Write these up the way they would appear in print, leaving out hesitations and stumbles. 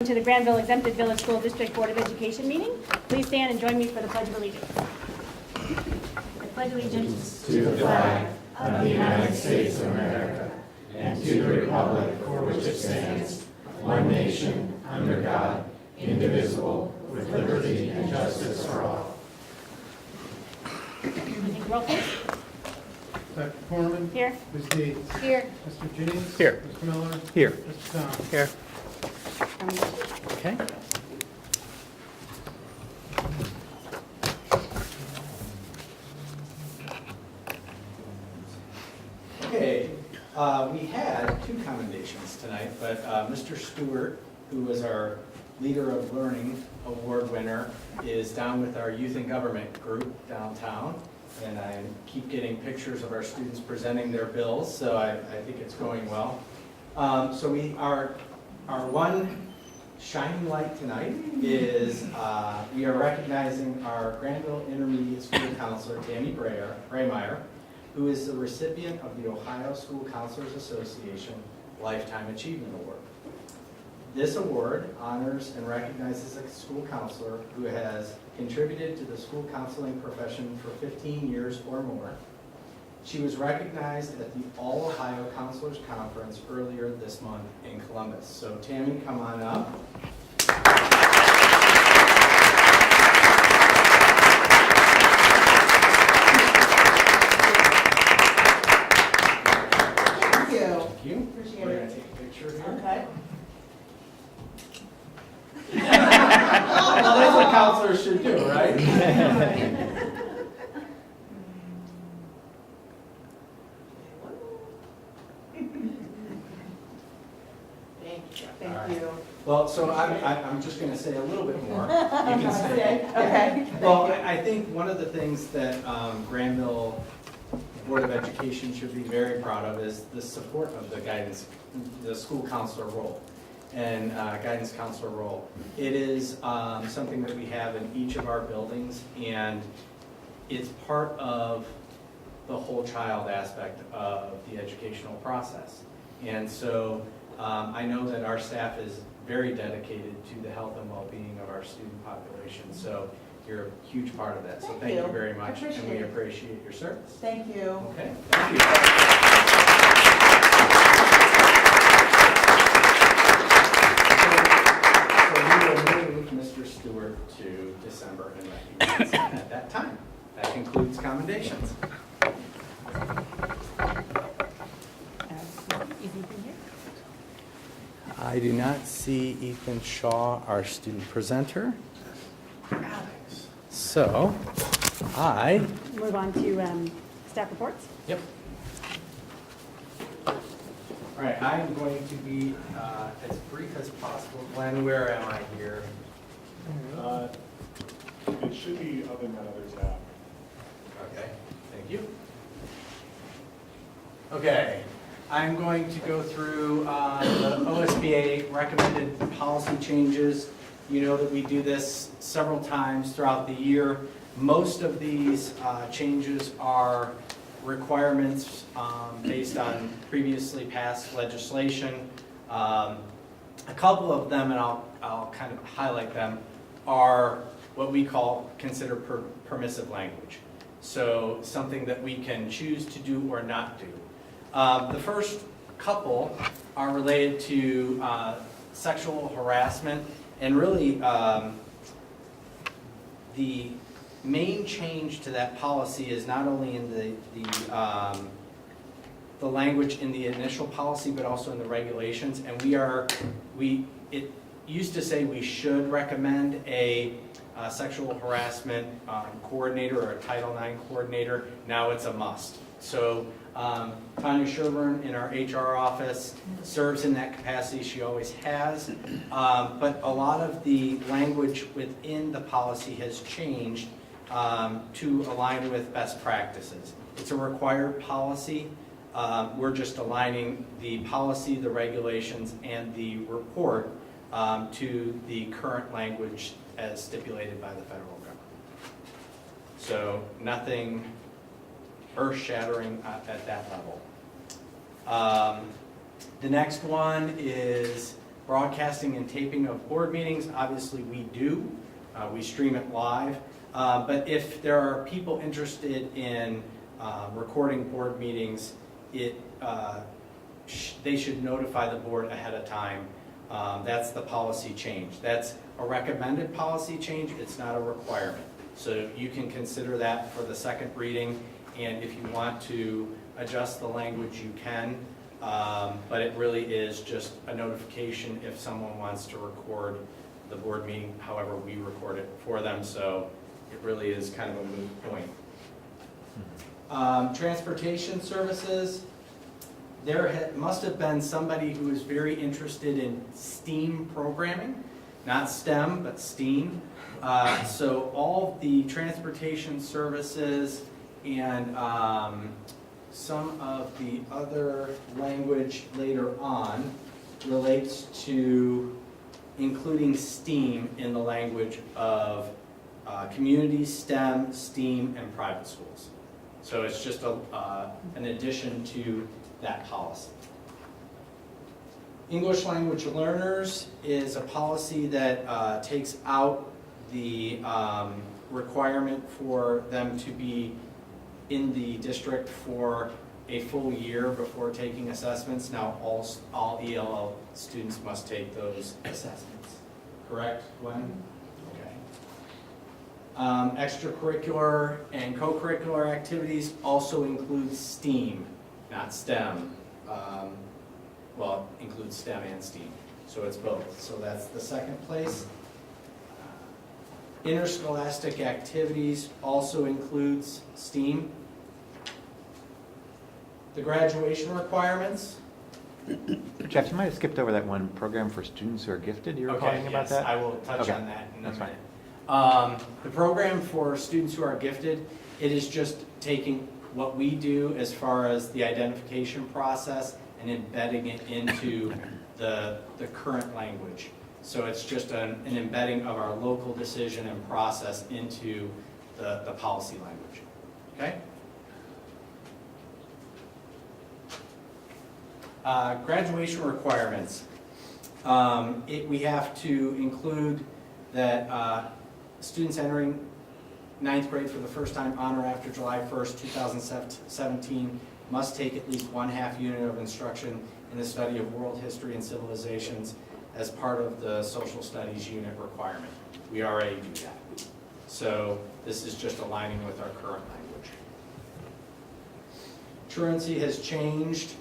To the Granville Exempted Village School District Board of Education meeting. Please stand and join me for the Pledge of Allegiance. I pledge allegiance to the flag of the United States of America and to the republic for which it stands, one nation, under God, indivisible, with liberty and justice for all. I think roll call. Dr. Foreman. Here. Ms. Gates. Here. Mr. Jennings. Here. Mr. Miller. Here. Mr. Tom. Here. Okay. Okay, we had two commendations tonight, but Mr. Stewart, who was our Leader of Learning Award winner, is down with our Youth in Government group downtown, and I keep getting pictures of our students presenting their bills, so I think it's going well. So our one shining light tonight is we are recognizing our Granville Intermediate School Counselor, Tammy Braymeyer, who is the recipient of the Ohio School Counselors Association Lifetime Achievement Award. This award honors and recognizes a school counselor who has contributed to the school counseling profession for 15 years or more. She was recognized at the All Ohio Counselors Conference earlier this month in Columbus. So Tammy, come on up. Thank you. Thank you. Appreciate We're it. going to take a picture here. Okay. Well, that's what counselors should do, right? Thank you. Well, so I'm just going to say a little bit more. You can say. Okay. Well, I think one of the things that Granville Board of Education should be very proud of is the support of the guidance, the school counselor role and guidance counselor role. It is something that we have in each of our buildings, and it's part of the whole child aspect of the educational process. And so I know that our staff is very dedicated to the health and well-being of our student population. So you're a huge part of that. So thank you very much, and we appreciate your service. Thank you. Okay, thank you. So we will move Mr. Stewart to December and recognize him at that time. That concludes commendations. I do not see Ethan Shaw, our student presenter. So, I... Move on to staff reports. Yep. All right, I'm going to be as brief as possible. Glenn, where am I here? It should be other than others app. Okay, thank you. Okay, I'm going to go through the OSBA recommended policy changes. You know that we do this several times throughout the year. Most of these changes are requirements based on previously passed legislation. A couple of them, and I'll kind of highlight them, are what we consider permissive language. So something that we can choose to do or not do. The first couple are related to sexual harassment, and really the main change to that policy is not only in the language in the initial policy, but also in the regulations. And it used to say we should recommend a sexual harassment coordinator or a Title IX coordinator. Now it's a must. So Tanya Sherburne in our HR office serves in that capacity. She always has. But a lot of the language within the policy has changed to align with best practices. It's a required policy. We're just aligning the policy, the regulations, and the report to the current language as stipulated by the federal government. So nothing earth-shattering at that level. The next one is broadcasting and taping of board meetings, obviously we do. We stream it live. But if there are people interested in recording board meetings, they should notify the board ahead of time. That's the policy change. That's a recommended policy change. It's not a requirement. So you can consider that for the second reading. And if you want to adjust the language, you can. But it really is just a notification if someone wants to record the board meeting, however we record it for them. So it really is kind of a moot point. Transportation services. There must have been somebody who was very interested in STEAM programming, not STEM, but STEAM. So all the transportation services and some of the other language later on relates to including STEAM in the language of community, STEM, STEAM, and private schools. So it's just an addition to that policy. English language learners is a policy that takes out the requirement for them to be in the district for a full year before taking assessments. Now all ELL students must take those assessments. Correct, Gwen? Okay. Extracurricular and co-curricular activities also include STEAM, not STEM. Well, includes STEM and STEAM, so it's both. So that's the second place. Interscholastic activities also includes STEAM. The graduation requirements. Jeff, you might have skipped over that one program for students who are gifted. You were talking about that? I will touch Okay. on that in a That's minute. The program for students who are gifted, it is just taking what we do as far as the identification process and embedding it into the current language. So it's just an embedding of our local decision and process into the policy language. Okay? Graduation requirements. We have to include that students entering ninth grade for the first time on or after July 1st, 2017 must take at least 1/2 unit of instruction in the study of world history and civilizations as part of the social studies unit requirement. We already do that. So this is just aligning with our current language. Truancy has changed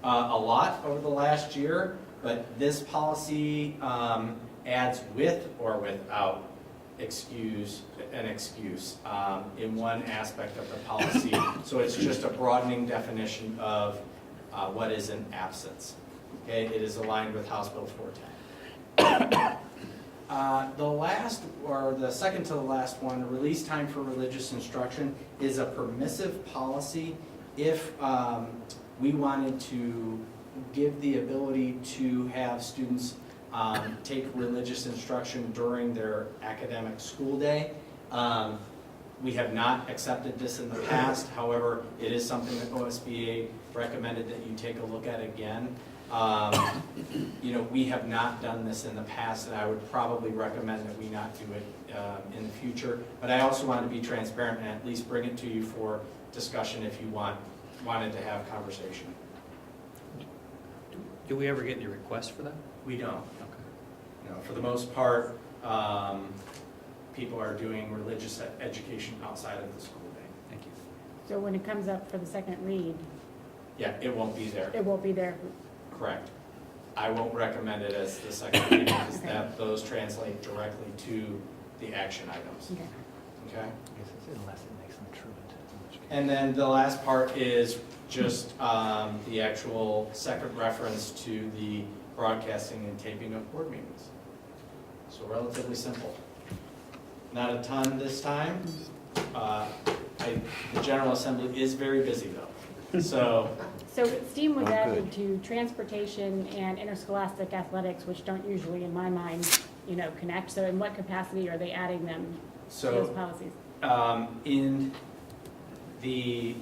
a lot over the last year, but this policy adds with or without an excuse in one aspect of the policy. So it's just a broadening definition of what is an absence. Okay, it is aligned with House Bill 410. The last, or the second to the last one, release time for religious instruction is a permissive policy if we wanted to give the ability to have students take religious instruction during their academic school day. We have not accepted this in the past. However, it is something that OSBA recommended that you take a look at again. We have not done this in the past, and I would probably recommend that we not do it in the future. But I also want to be transparent and at least bring it to you for discussion if you wanted to have conversation. Do we ever get any requests for that? We don't. Okay. No, for the most part, people are doing religious education outside of the school day. Thank you. So when it comes up for the second read, Yeah, it won't be there. it won't be there. Correct. I won't recommend it as the second reading because those translate directly to the action items. Okay. Okay? Unless it makes them truant. And then the last part is just the actual second reference to the broadcasting and taping of board meetings. So relatively simple. Not a ton this time. The General Assembly is very busy though. So So STEAM was Oh, added to transportation and interscholastic athletics, which don't usually, in my mind, connect. So in what capacity are they adding them to those policies? In the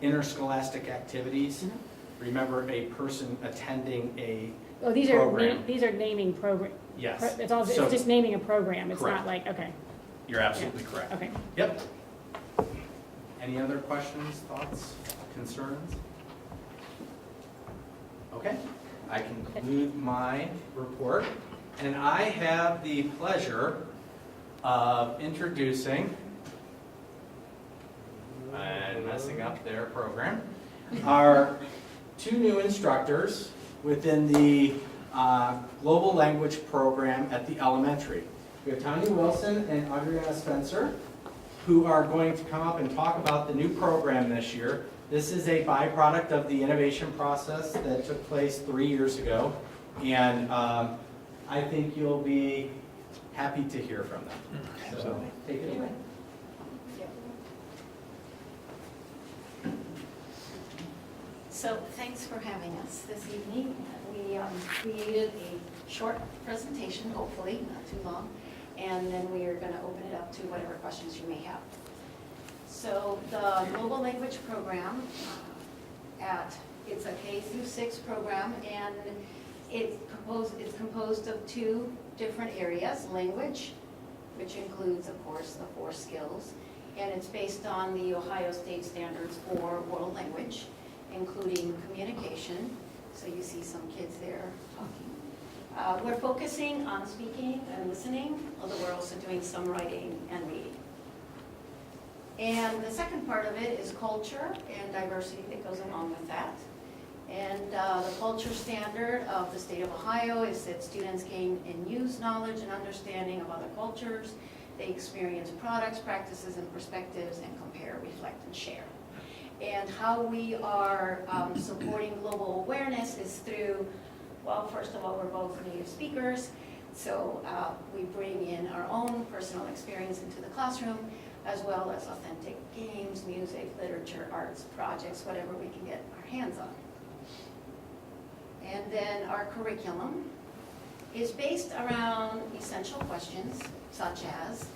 interscholastic activities, remember a person attending a Oh, these program. these are naming program. Yes. It's all, it's So- just naming a program. It's Correct. not like, okay, You're absolutely correct. okay. Yep. Any other questions, thoughts, concerns? Okay, I conclude my report, and I have the pleasure of introducing, and messing up their program, our two new instructors within the Global Language Program at the elementary. We have Tanya Wilson and Adriana Spencer, who are going to come up and talk about the new program this year. This is a byproduct of the innovation process that took place 3 years ago, and I think you'll be happy to hear from them. So, take it away. So thanks for having us this evening. We created a short presentation, hopefully, not too long, and then we are going to open it up to whatever questions you may have. So the Global Language Program, it's a K through 6 program, and it's composed of 2 different areas: language, which includes, of course, the 4 skills, and it's based on the Ohio State Standards for World Language, including communication. So you see some kids there talking. We're focusing on speaking and listening, although we're also doing some writing and reading. And the second part of it is culture and diversity that goes along with that. And the culture standard of the state of Ohio is that students gain and use knowledge and understanding of other cultures. They experience products, practices, and perspectives, and compare, reflect, and share. And how we are supporting global awareness is through, well, first of all, we're both native speakers, so we bring in our own personal experience into the classroom, as well as authentic games, music, literature, arts, projects, whatever we can get our hands on. And then our curriculum is based around essential questions, such as,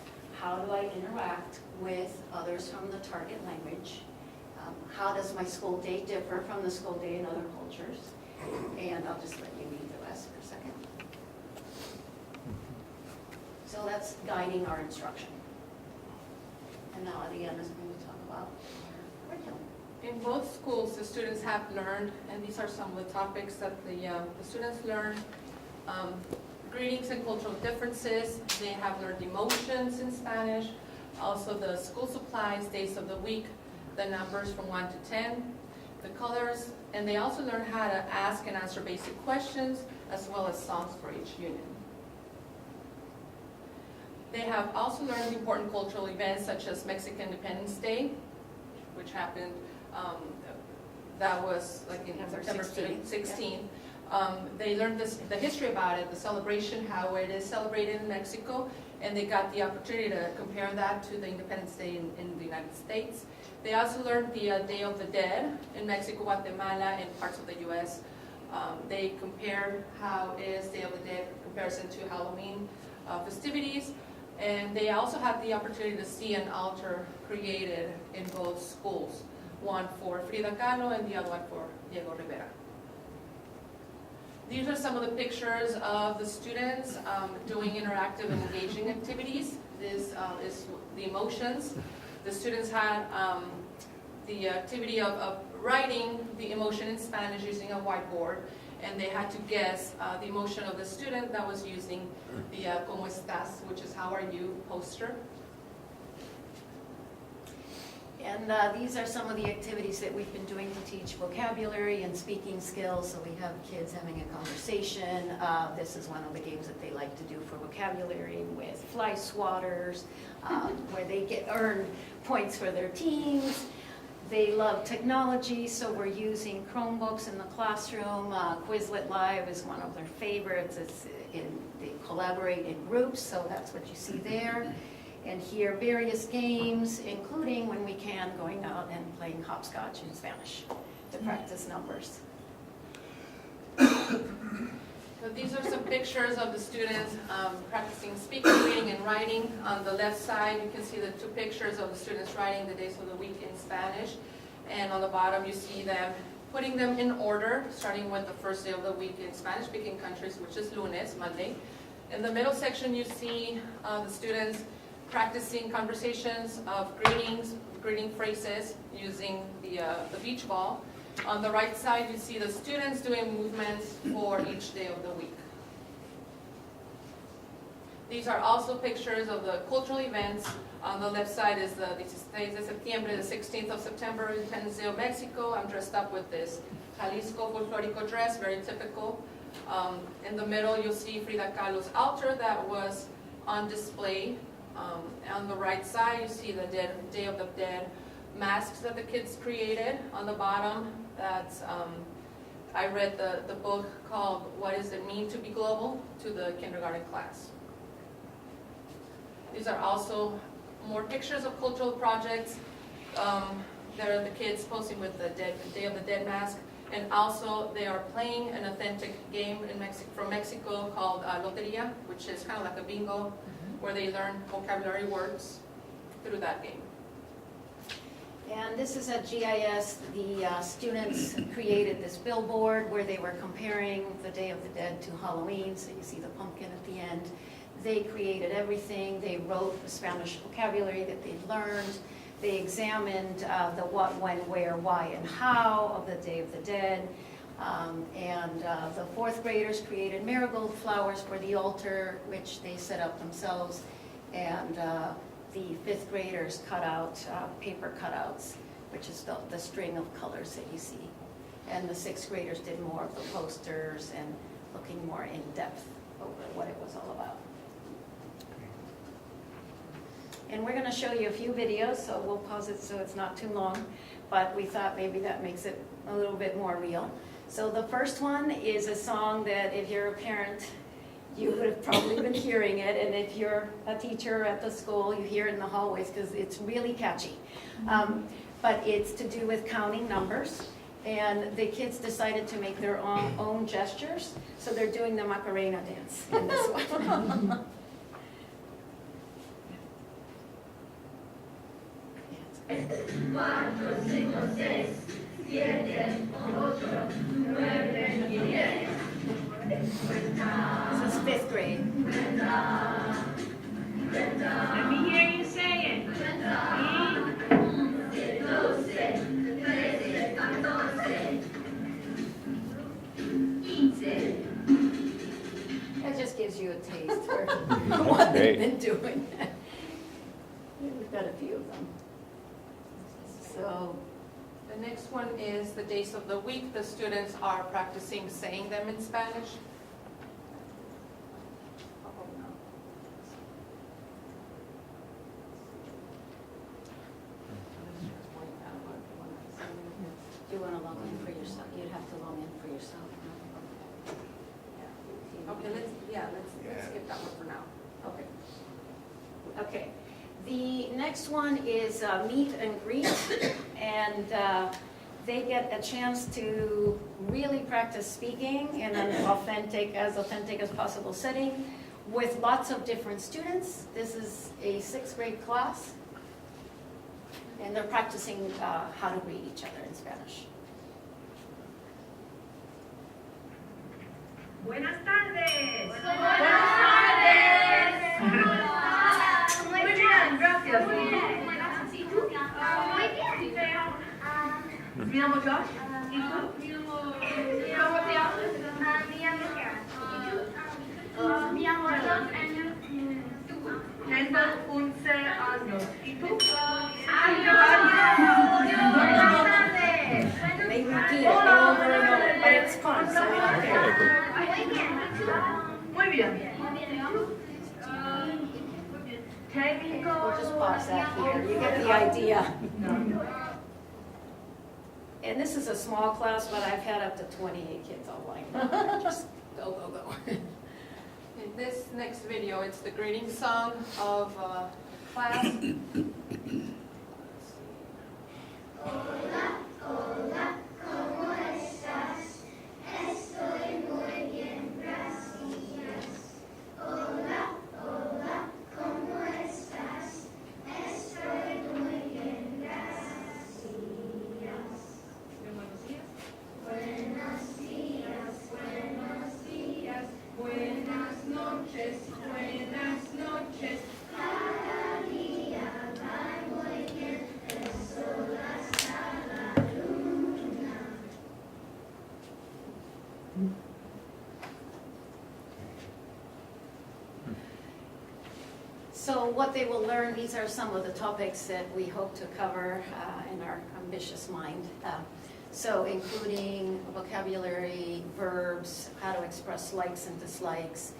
how do I interact with others from the target language? How does my school day differ from the school day in other cultures? And I'll just let you read the rest for a second. So that's guiding our instruction. And now Adriana is going to talk about our curriculum. In both schools, the students have learned, and these are some of the topics that the students learned, greetings and cultural differences. They have learned emotions in Spanish, also the school supplies, days of the week, the numbers from 1 to 10, the colors, and they also learn how to ask and answer basic questions, as well as songs for each unit. They have also learned important cultural events such as Mexican Independence Day, which happened, that was like in September 16th. They learned the history about it, the celebration, how it is celebrated in Mexico, and they got the opportunity to compare that to the Independence Day in the United States. They also learned the Day of the Dead in Mexico, Guatemala, and parts of the U.S. They compared how is Day of the Dead in comparison to Halloween festivities. And they also had the opportunity to see an altar created in both schools, one for Frida Kahlo and the other one for Diego Rivera. These are some of the pictures of the students doing interactive and engaging activities. This is the emotions. The students had the activity of writing the emotion in Spanish using a whiteboard, and they had to guess the emotion of the student that was using the ¿Cómo estás?, which is how are you poster. And these are some of the activities that we've been doing to teach vocabulary and speaking skills. So we have kids having a conversation. This is one of the games that they like to do for vocabulary with fly swatters, where they earn points for their teams. They love technology, so we're using Chromebooks in the classroom. Quizlet Live is one of their favorites. They collaborate in groups, so that's what you see there. And here, various games, including, when we can, going out and playing hopscotch in Spanish to practice numbers. So these are some pictures of the students practicing speaking, reading, and writing. On the left side, you can see the 2 pictures of the students writing the days of the week in Spanish. And on the bottom, you see them putting them in order, starting with the first day of the week in Spanish-speaking countries, which is lunes, Monday. In the middle section, you see the students practicing conversations of greetings, greeting phrases using the beach ball. On the right side, you see the students doing movements for each day of the week. These are also pictures of the cultural events. On the left side is the 16 de septiembre, the 16th of September, Independence Day of Mexico. I'm dressed up with this Jalisco folklorico dress, very typical. In the middle, you'll see Frida Kahlo's altar that was on display. On the right side, you see the Day of the Dead masks that the kids created. On the bottom, that's I read the book called What Does It Mean to Be Global to the kindergarten class. These are also more pictures of cultural projects. There are the kids posing with the Day of the Dead mask, and also they are playing an authentic game from Mexico called Loteria, which is kind of like a bingo, where they learn vocabulary words through that game. And this is at GIS. The students created this billboard where they were comparing the Day of the Dead to Halloween, so you see the pumpkin at the end. They created everything. They wrote the Spanish vocabulary that they'd learned. They examined the what, when, where, why, and how of the Day of the Dead. The fourth graders created marigold flowers for the altar, which they set up themselves. And the fifth graders cut out paper cutouts, which is the string of colors that you see. And the sixth graders did more of the posters and looking more in depth over what it was all about. And we're going to show you a few videos, so we'll pause it so it's not too long, but we thought maybe that makes it a little bit more real. So the first one is a song that if you're a parent, you would have probably been hearing it, and if you're a teacher at the school, you hear it in the hallways because it's really catchy. But it's to do with counting numbers, and the kids decided to make their own gestures, so they're doing the Macarena dance in this one. 4, 5, 6, 7, 8, 9, 10. This is fifth grade. Let me hear you say it. 12, 13, 14, 15. That just gives you a taste for what they've been doing. We've got a few of them. So the next one is the days of the week. The students are practicing saying them in Spanish. Do you want to log in for yourself? You'd have to log in for yourself. Okay, let's skip that one for now. Okay. Okay. The next one is meet and greet, and they get a chance to really practice speaking in an as authentic as possible setting with lots of different students. This is a 6th grade class, and they're practicing how to greet each other in Spanish. Buenas tardes. Buenas tardes. Muy bien, gracias. Muy bien. ¿Y tú? Muy bien. Me llamo Josh. ¿Y tú? ¿Cómo te llamas? Me llamo Karen. ¿Y tú? Me llamo Josh. Tengo 11 años. ¿Y tú? Buenas tardes. They repeat it over and over, but it's fun, so we don't care. Muy bien. We'll just pause that here. You get the idea. And this is a small class, but I've had up to 28 kids online. Just go, go, go. In this next video, it's the greeting song of class. Hola, hola, ¿cómo estás? Estoy muy bien, gracias. Hola, hola, ¿cómo estás? Estoy muy bien, gracias. So what they will learn, these are some of the topics that we hope to cover in our ambitious mind. So including vocabulary, verbs, how to express likes and dislikes,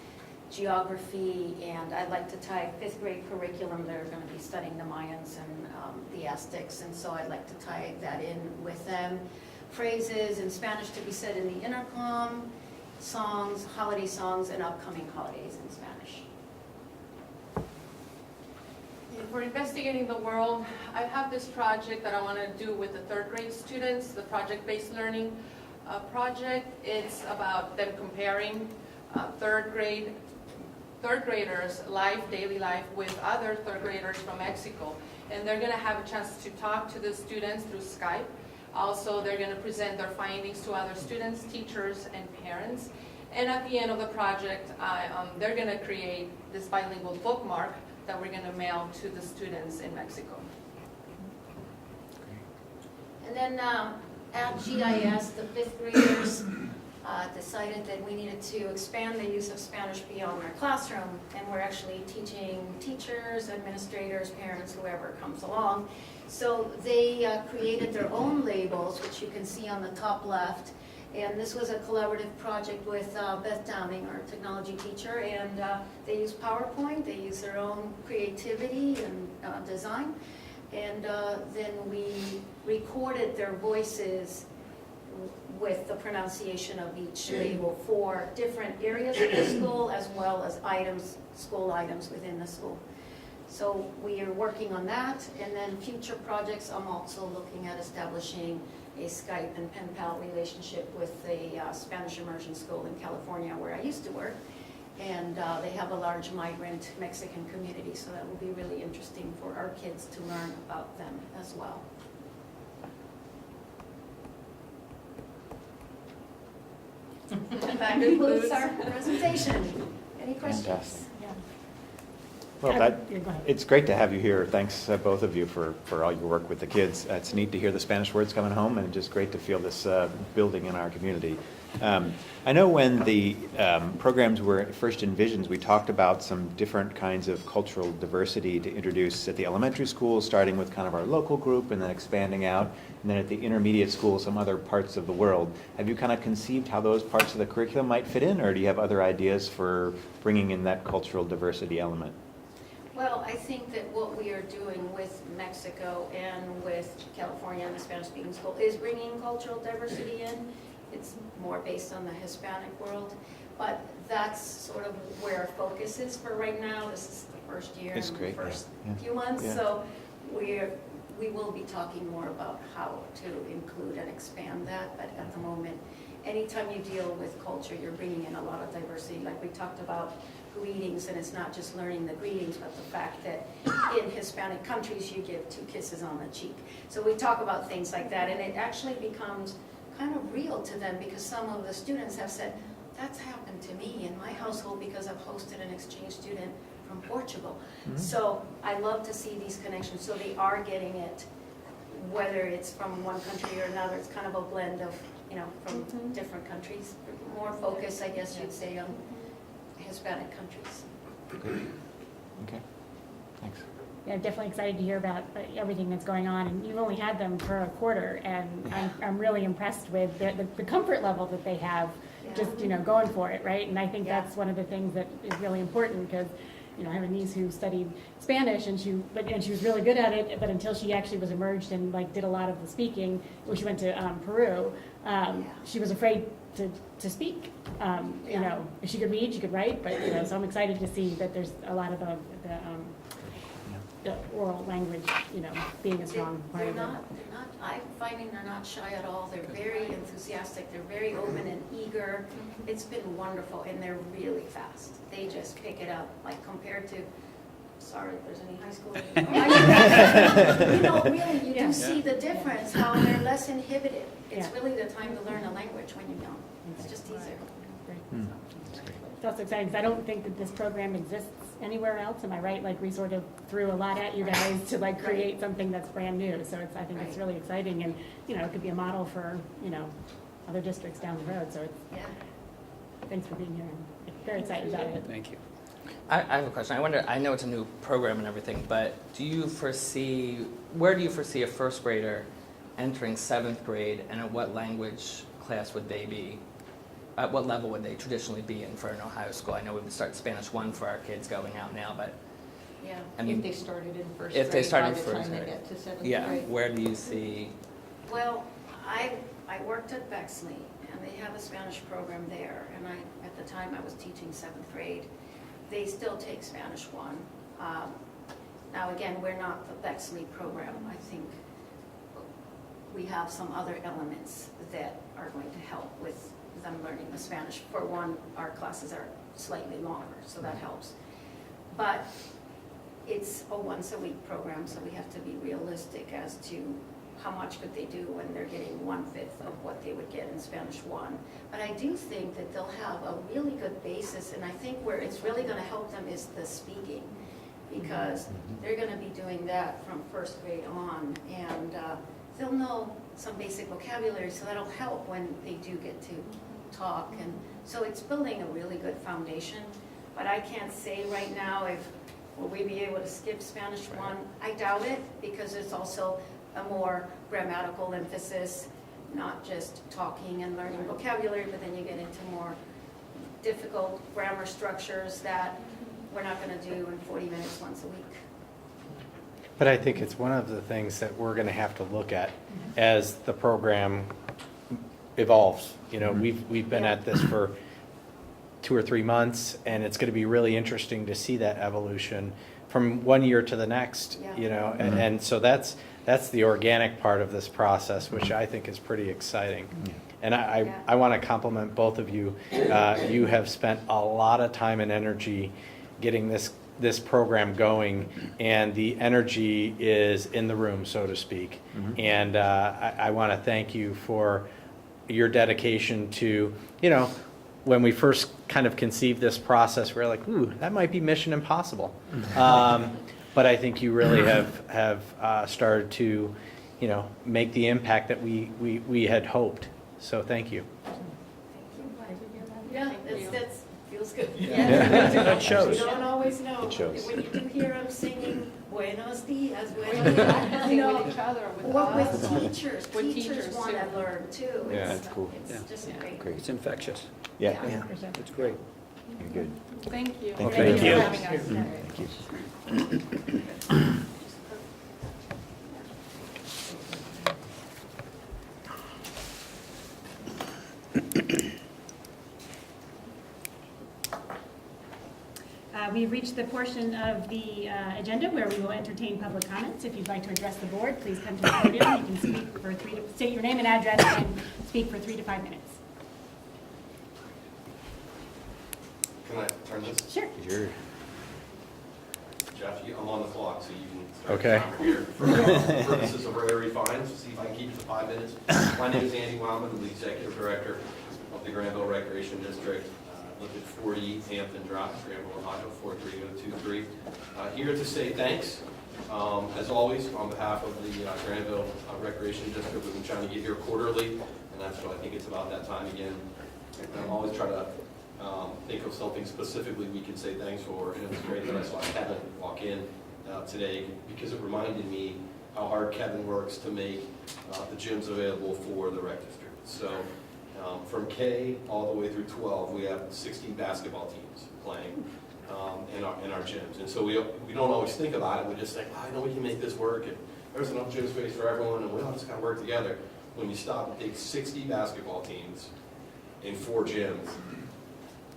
geography, and I'd like to tie 5th grade curriculum. They're going to be studying the Mayans and the Aztecs, and so I'd like to tie that in with them. Phrases in Spanish to be said in the intercom, songs, holiday songs, and upcoming holidays in Spanish. If we're investigating the world, I have this project that I want to do with the 3rd grade students, the project-based learning project. It's about them comparing third graders' daily life with other 3rd graders from Mexico. And they're going to have a chance to talk to the students through Skype. Also, they're going to present their findings to other students, teachers, and parents. And at the end of the project, they're going to create this bilingual bookmark that we're going to mail to the students in Mexico. And then at GIS, the 5th graders decided that we needed to expand the use of Spanish beyond our classroom, and we're actually teaching teachers, administrators, parents, whoever comes along. So they created their own labels, which you can see on the top left, and this was a collaborative project with Beth Downing, our technology teacher, and they use PowerPoint, they use their own creativity and design, and then we recorded their voices with the pronunciation of each label for different areas of the school as well as items, school items within the school. So we are working on that, and then future projects, I'm also looking at establishing a Skype and pen pal relationship with the Spanish immersion school in California where I used to work, and they have a large migrant Mexican community, so that will be really interesting for our kids to learn about them as well. That concludes our presentation. Any questions? Fantastic. Yeah. Well, Yeah, go ahead. it's great to have you here. Thanks, both of you, for all your work with the kids. It's neat to hear the Spanish words coming home, and just great to feel this building in our community. I know when the programs were first envisioned, we talked about some different kinds of cultural diversity to introduce at the elementary school, starting with kind of our local group and then expanding out, and then at the intermediate school, some other parts of the world. Have you kind of conceived how those parts of the curriculum might fit in, or do you have other ideas for bringing in that cultural diversity element? Well, I think that what we are doing with Mexico and with California and the Spanish-speaking school is bringing cultural diversity in. It's more based on the Hispanic world, but that's sort of where our focus is for right now. This is the first year It's and great, the first yeah. few months, Yeah. so we will be talking more about how to include and expand that, but at the moment, anytime you deal with culture, you're bringing in a lot of diversity. Like we talked about greetings, and it's not just learning the greetings, but the fact that in Hispanic countries, you give 2 kisses on the cheek. So we talk about things like that, and it actually becomes kind of real to them, because some of the students have said, that's happened to me in my household because I've hosted an exchange student from Portugal. Mm-hmm. So I love to see these connections. So they are getting it, whether it's from one country or another. It's kind of a blend of, from different countries. More focus, I guess you'd say, on Hispanic countries. Okay, thanks. Yeah, I'm definitely excited to hear about everything that's going on, and you've only had them for a quarter, and I'm really impressed with the comfort level that they have, just going for it, right? And I think that's one of the things that is really important, because I have a niece who studied Spanish, and she was really good at it, but until she actually was immersed and did a lot of the speaking when she went to Peru, she was afraid to speak. If she could read, she could write, but so I'm excited to see that there's a lot of the oral language, being a strong part of it. I'm finding they're not shy at all. They're very enthusiastic. They're very open and eager. It's been wonderful, and they're really fast. They just pick it up, compared to, sorry if there's any high school. Really, you do see the difference, how they're less inhibited. It's really the time to learn a language when you're young. It's just easier. It's also exciting, because I don't think that this program exists anywhere else. Am I right? We sort of threw a lot at you guys to create something that's brand new. So I think it's really exciting, and it could be a model for other districts down the road. So it's, thanks for being here. I'm very excited about it. Thank you. I have a question. I wonder, I know it's a new program and everything, but where do you foresee a first grader entering 7th grade, and at what language class would they be? At what level would they traditionally be in for an Ohio school? I know we would start Spanish 1 for our kids going out now, but Yeah. I mean, If they started in first if they grade, started by the first time they grade. get to 7th yeah, grade. where do you see? Well, I worked at Bexley, and they have a Spanish program there, and at the time I was teaching 7th grade. They still take Spanish 1. Now again, we're not the Bexley program. I think we have some other elements that are going to help with them learning the Spanish. For one, our classes are slightly longer, so that helps. But it's a once-a-week program, so we have to be realistic as to how much could they do when they're getting 1/5 of what they would get in Spanish 1. But I do think that they'll have a really good basis, and I think where it's really going to help them is the speaking, because they're going to be doing that from first grade on, and they'll know some basic vocabulary, so that'll help when they do get to talk. And so it's building a really good foundation, but I can't say right now if will we be able to skip Spanish 1. I doubt it, because it's also a more grammatical emphasis, not just talking and learning vocabulary, but then you get into more difficult grammar structures that we're not going to do in 40 minutes once a week. But I think it's one of the things that we're going to have to look at as the program evolves. You know, we've been at this for 2 or 3 months, and it's going to be really interesting to see that evolution from one year to the next. Yeah. You know, and so that's the organic part of this process, which I think is pretty exciting. And I want to compliment both of you. You have spent a lot of time and energy getting this program going, and the energy is in the room, so to speak. And I want to thank you for your dedication to, you know, when we first kind of conceived this process, we were like, ooh, that might be mission impossible. But I think you really have started to, you know, make the impact that we had hoped. So thank you. Yeah, that feels good. It shows. You don't always know. It shows. When you do hear them singing, buenos dias, buenos dias, you know, With each other, with or us. with teachers. With Teachers teachers, want too. to learn too. Yeah, It's- that's cool. It's just great. Great. It's infectious. Yeah, Yeah. It's great. you're good. Thank you. Well, thank you. for having us. Thank you. We've reached the portion of the agenda where we will entertain public comments. If you'd like to address the board, please come to the podium. You can speak for state your name and address and speak for 3 to 5 minutes. Can I turn this? Sure. Sure. Jeff, I'm on the clock, so you can start Okay. the timer here. For purposes of rare fines, see if I can keep it to 5 minutes. My name is Andy Wildman, I'm the Executive Director of the Granville Recreation District. Look at 40 Hampton Drive, Granville, Ohio, 43023. Here to say thanks. As always, on behalf of the Granville Recreation District, we've been trying to get here quarterly, and that's what I think it's about that time again. And I'm always trying to think of something specifically we can say thanks for, and it was great that I saw Kevin walk in today, because it reminded me how hard Kevin works to make the gyms available for the rec district. So from K all the way through 12, we have 16 basketball teams playing in our gyms. And so we don't always think about it. We just think, I know we can make this work, and there's enough gym space for everyone, and we all just kind of work together. When you stop and take 60 basketball teams in 4 gyms,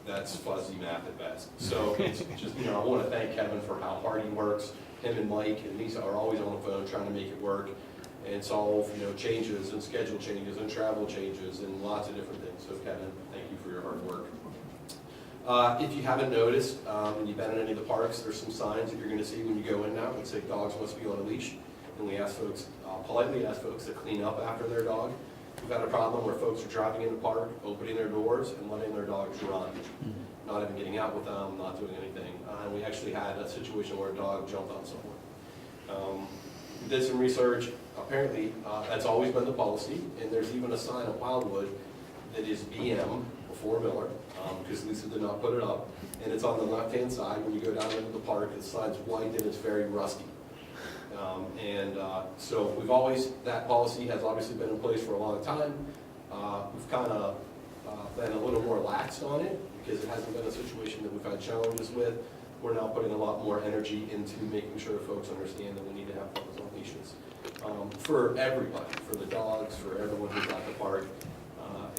that's fuzzy math at best. So it's just, I want to thank Kevin for how hard he works. Him and Mike and Lisa are always on the phone trying to make it work and solve, changes and schedule changes and travel changes and lots of different things. So Kevin, thank you for your hard work. If you haven't noticed, and you've been in any of the parks, there's some signs that you're going to see when you go in now that say dogs must be on a leash. And we ask folks, politely ask folks to clean up after their dog. We've had a problem where folks are driving in the park, opening their doors and letting their dogs run, not even getting out with them, not doing anything. And we actually had a situation where a dog jumped on someone. We did some research. Apparently, that's always been the policy, and there's even a sign at Wildwood that is BM before Miller, because Lisa did not put it up. And it's on the left-hand side. When you go down into the park, the side's white and it's very rusty. So that policy has obviously been in place for a long time. We've kind of been a little more lax on it because it hasn't been a situation that we've had challenges with. We're now putting a lot more energy into making sure folks understand that we need to have dogs on leashes. For everybody, for the dogs, for everyone who's at the park.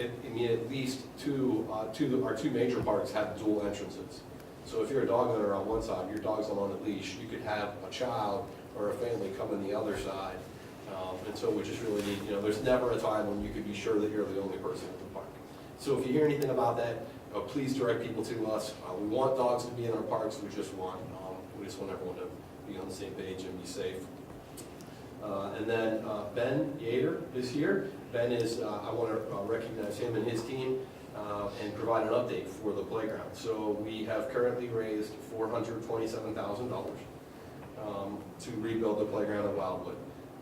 At least our two major parks have dual entrances. So if you're a dog owner on one side, your dog's on a leash, you could have a child or a family come in the other side. And so we just really need, there's never a time when you could be sure that you're the only person at the park. So if you hear anything about that, please direct people to us. We want dogs to be in our parks. We just want everyone to be on the same page and be safe. And then Ben Yater is here. Ben is, I want to recognize him and his team and provide an update for the playground. So we have currently raised $427,000 to rebuild the playground at Wildwood.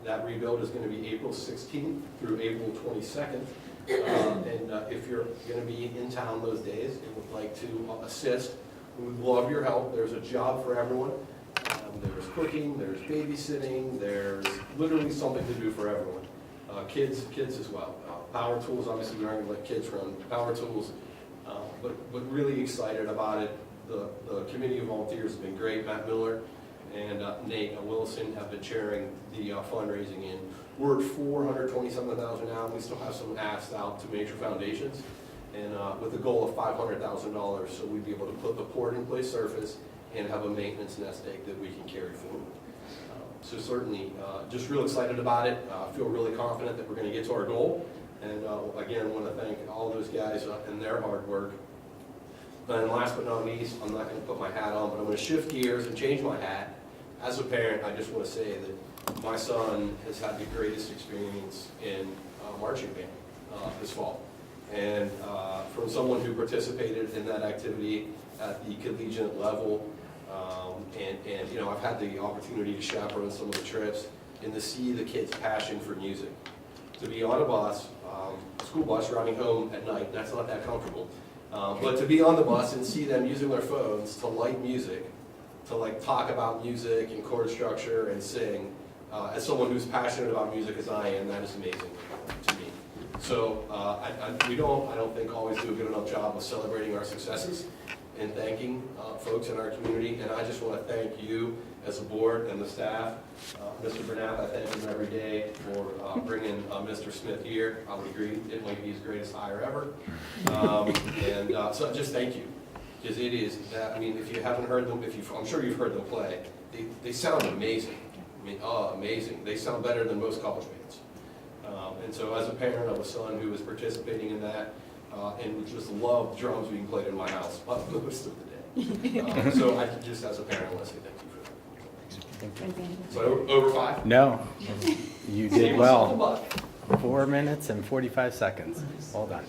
That rebuild is going to be April 16th through April 22nd. And if you're going to be in town those days and would like to assist, we would love your help. There's a job for everyone. There's cooking, there's babysitting, there's literally something to do for everyone. Kids as well. Power tools, obviously we aren't going to let kids run power tools, but really excited about it. The committee of volunteers has been great. Matt Miller and Nate Wilson have been chairing the fundraising in. We're at $427,000 now. We still have some asks out to major foundations, and with a goal of $500,000, so we'd be able to put the poured-in-place surface and have a maintenance nest egg that we can carry forward. So certainly, just real excited about it. Feel really confident that we're going to get to our goal. And again, want to thank all those guys and their hard work. And last but not least, I'm not going to put my hat on, but I'm going to shift gears and change my hat. As a parent, I just want to say that my son has had the greatest experience in marching band this fall. And from someone who participated in that activity at the collegiate level, and I've had the opportunity to chaperone some of the trips and to see the kids' passion for music. To be on a bus, school bus, driving home at night, that's not that comfortable. But to be on the bus and see them using their phones to like music, to talk about music and chord structure and sing, as someone who's passionate about music as I am, that is amazing to me. So I don't think always do a good enough job of celebrating our successes and thanking folks in our community. And I just want to thank you as a board and the staff. Mr. Burnap, I thank him every day for bringing Mr. Smith here. I would agree, it might be his greatest hire ever. So just thank you. Because it is, if you haven't heard them, I'm sure you've heard them play, they sound amazing. Amazing. They sound better than most college bands. And so as a parent of a son who is participating in that, and would just love drums being played in my house most of the day. So I just, as a parent, want to say thank you for that. So over 5? No, you did well. 4 minutes and 45 seconds. Well done.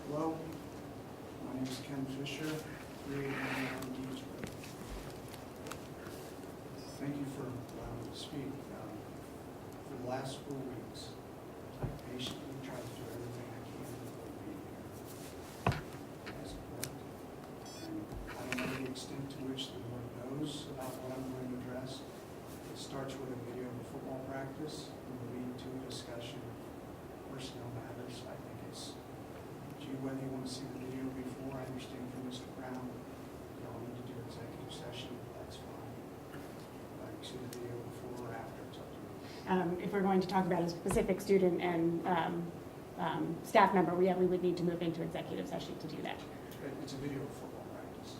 Hello, my name is Ken Fisher, 389 Deeds Road. Thank you for allowing me to speak. For the last 4 weeks, I patiently tried to do everything I can to avoid being here. It hasn't worked. And I don't know the extent to which the board knows about what I'm going to address. It starts with a video of a football practice and will lead to a discussion of personnel matters. I think it's whether you want to see the video before. I understand from Mr. Brown, you all need to do executive session, that's fine. You see the video before or after, it's up to you. If we're going to talk about a specific student and staff member, we would need to move into executive session to do that. It's a video of football practice.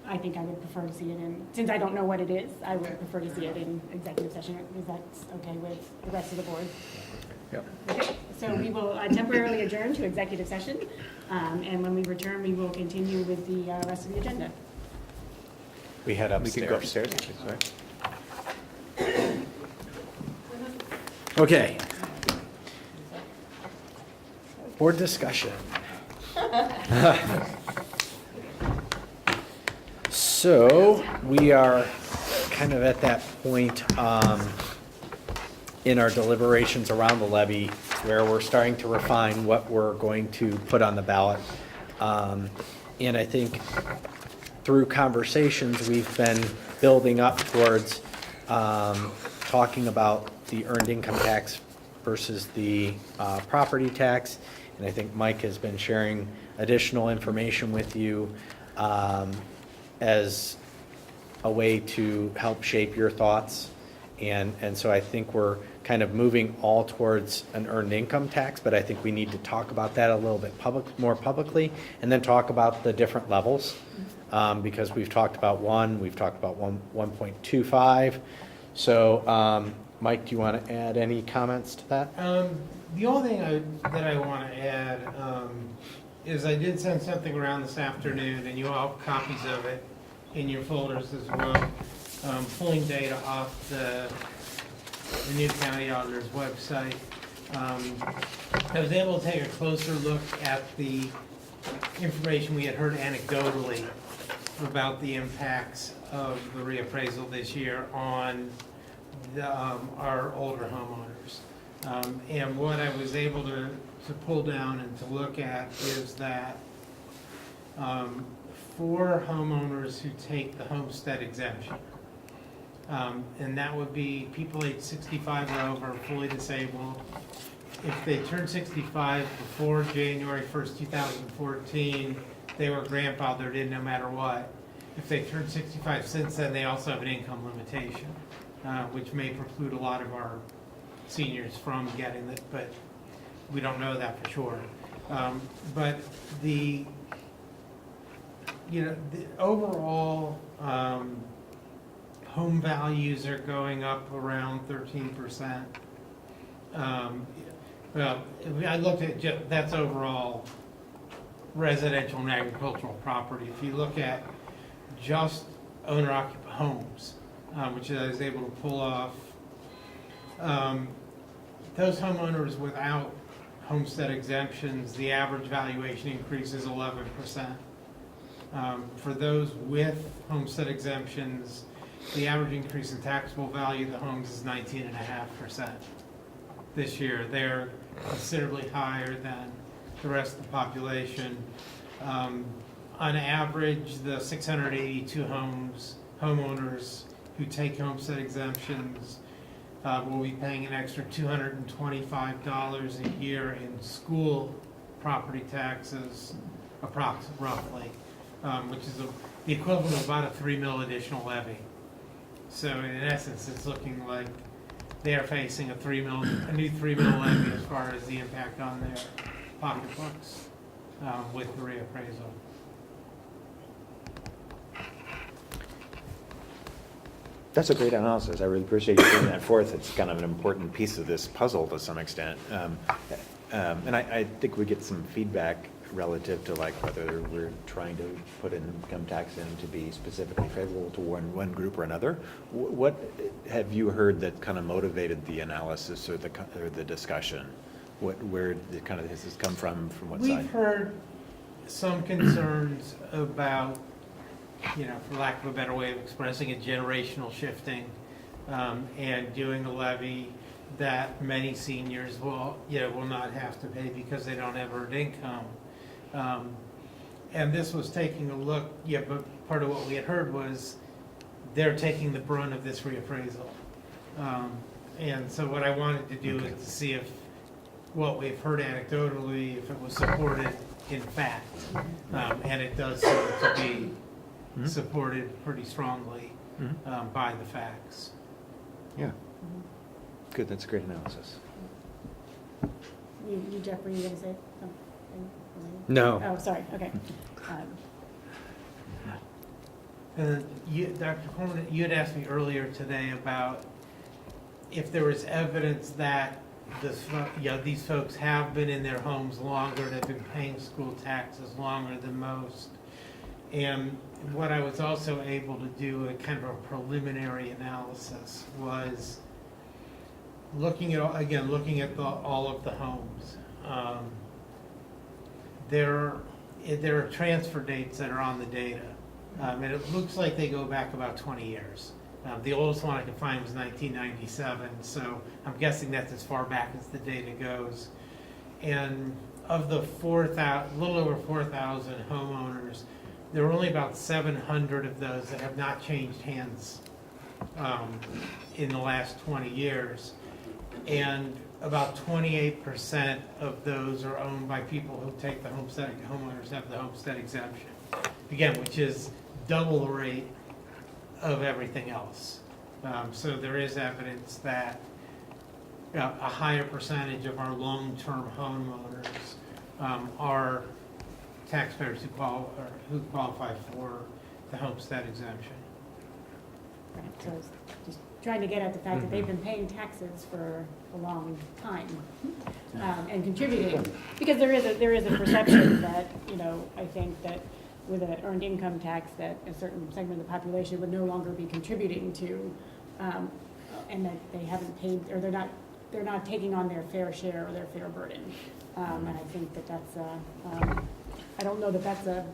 I think I would prefer to see it in, since I don't know what it is, I would prefer to see it in executive session. Is that okay with the rest of the board? Yep. Okay, so we will temporarily adjourn to executive session, and when we return, we will continue with the rest of the agenda. We head upstairs. We could go upstairs. Sorry. Okay. Board discussion. So we are kind of at that point in our deliberations around the levy where we're starting to refine what we're going to put on the ballot. And I think through conversations, we've been building up towards talking about the earned income tax versus the property tax. And I think Mike has been sharing additional information with you as a way to help shape your thoughts. And so I think we're kind of moving all towards an earned income tax, but I think we need to talk about that a little bit more publicly, and then talk about the different levels, because we've talked about we've talked about 1.25. So, Mike, do you want to add any comments to that? The only thing that I want to add is I did send something around this afternoon, and you all have copies of it in your folders as well, pulling data off the new county auditor's website. I was able to take a closer look at the information we had heard anecdotally about the impacts of the reappraisal this year on our older homeowners. And what I was able to pull down and to look at is that for homeowners who take the homestead exemption, and that would be people age 65 or over, fully disabled. If they turned 65 before January 1st, 2014, they were grandfathered in no matter what. If they turned 65 since then, they also have an income limitation, which may preclude a lot of our seniors from getting it, but we don't know that for sure. But the overall home values are going up around 13%. Well, I looked at that's overall residential and agricultural property. If you look at just owner-occupied homes, which I was able to pull off, those homeowners without homestead exemptions, the average valuation increase is 11%. For those with homestead exemptions, the average increase in taxable value of the homes is 19.5% this year. They're considerably higher than the rest of the population. On average, the 682 homeowners who take homestead exemptions will be paying an extra $225 a year in school property taxes, roughly, which is the equivalent of about a $3 million additional levy. So in essence, it's looking like they're facing a new $3 million levy as far as the impact on their pocketbooks with the reappraisal. That's a great analysis. I really appreciate you bringing that forth. It's kind of an important piece of this puzzle to some extent. And I think we get some feedback relative to like whether we're trying to put an income tax in to be specifically favorable to one group or another. What have you heard that kind of motivated the analysis or the discussion? Where did kind of has this come from what side? We've heard some concerns about, for lack of a better way of expressing it, generational shifting, and doing a levy that many seniors will not have to pay because they don't have earned income. And this was taking a look, but part of what we had heard was they're taking the brunt of this reappraisal. And so what I wanted to do is to see if what we've heard anecdotally, if it was supported in fact. And it does seem to be supported pretty strongly by the facts. Yeah. Good, that's a great analysis. You Jeff, were you going to say something? No. Oh, sorry, okay. And then Dr. Coleman, you had asked me earlier today about if there was evidence that these folks have been in their homes longer and have been paying school taxes longer than most. And what I was also able to do, a kind of a preliminary analysis, was looking at all of the homes. there are transfer dates that are on the data. And it looks like they go back about 20 years. The oldest one I could find was 1997, so I'm guessing that's as far back as the data goes. And of the little over 4,000 homeowners, there were only about 700 of those that have not changed hands in the last 20 years. And about 28% of those are owned by people who take the homeowners have the homestead exemption. Again, which is double the rate of everything else. So there is evidence that a higher percentage of our long-term homeowners are taxpayers who qualify for the homestead exemption. Right, so it's just trying to get at the fact that they've been paying taxes for a long time and contributing, because there is a perception that, I think that with an earned income tax that a certain segment of the population would no longer be contributing to, and that they haven't paid, or they're not taking on their fair share or their fair burden. And I think that that's I don't know that that's a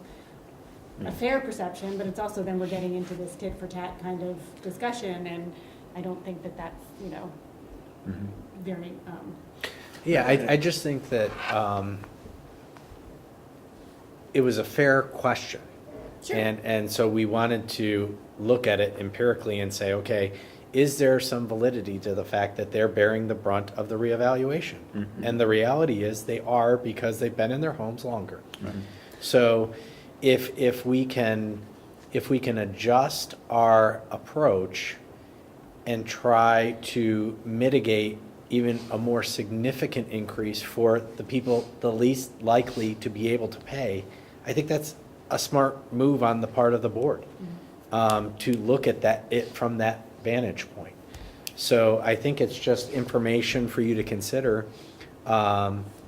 fair perception, but it's also then we're getting into this tit for tat kind of discussion, and I don't think that that's, very. Yeah, I just think that it was a fair question. Sure. And so we wanted to look at it empirically and say, okay, is there some validity to the fact that they're bearing the brunt of the reevaluation? And the reality is they are, because they've been in their homes longer. So if we can adjust our approach and try to mitigate even a more significant increase for the people the least likely to be able to pay, I think that's a smart move on the part of the board, to look at it from that vantage point. So I think it's just information for you to consider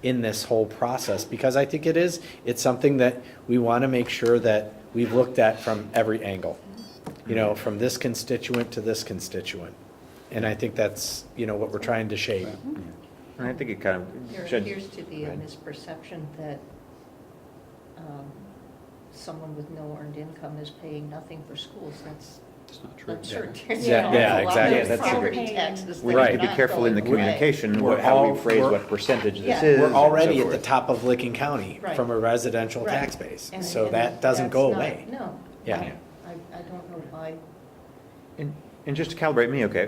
in this whole process, because I think it's something that we want to make sure that we've looked at from every angle, from this constituent to this constituent. And I think that's, what we're trying to shape. And I think it kind of There should. appears to be a misperception that someone with no earned income is paying nothing for schools. That's not true. absurd. Yeah, exactly. There's That's property a- taxes We that need are to be not careful in the going away. communication, We're how all- we phrase we're- what percentage this Yeah. is. We're and so already at the forth. top of Licking County Right. from a residential Right. tax base, And- so and that doesn't that's go not- away. No. Yeah. I don't know why. And just to calibrate me, okay,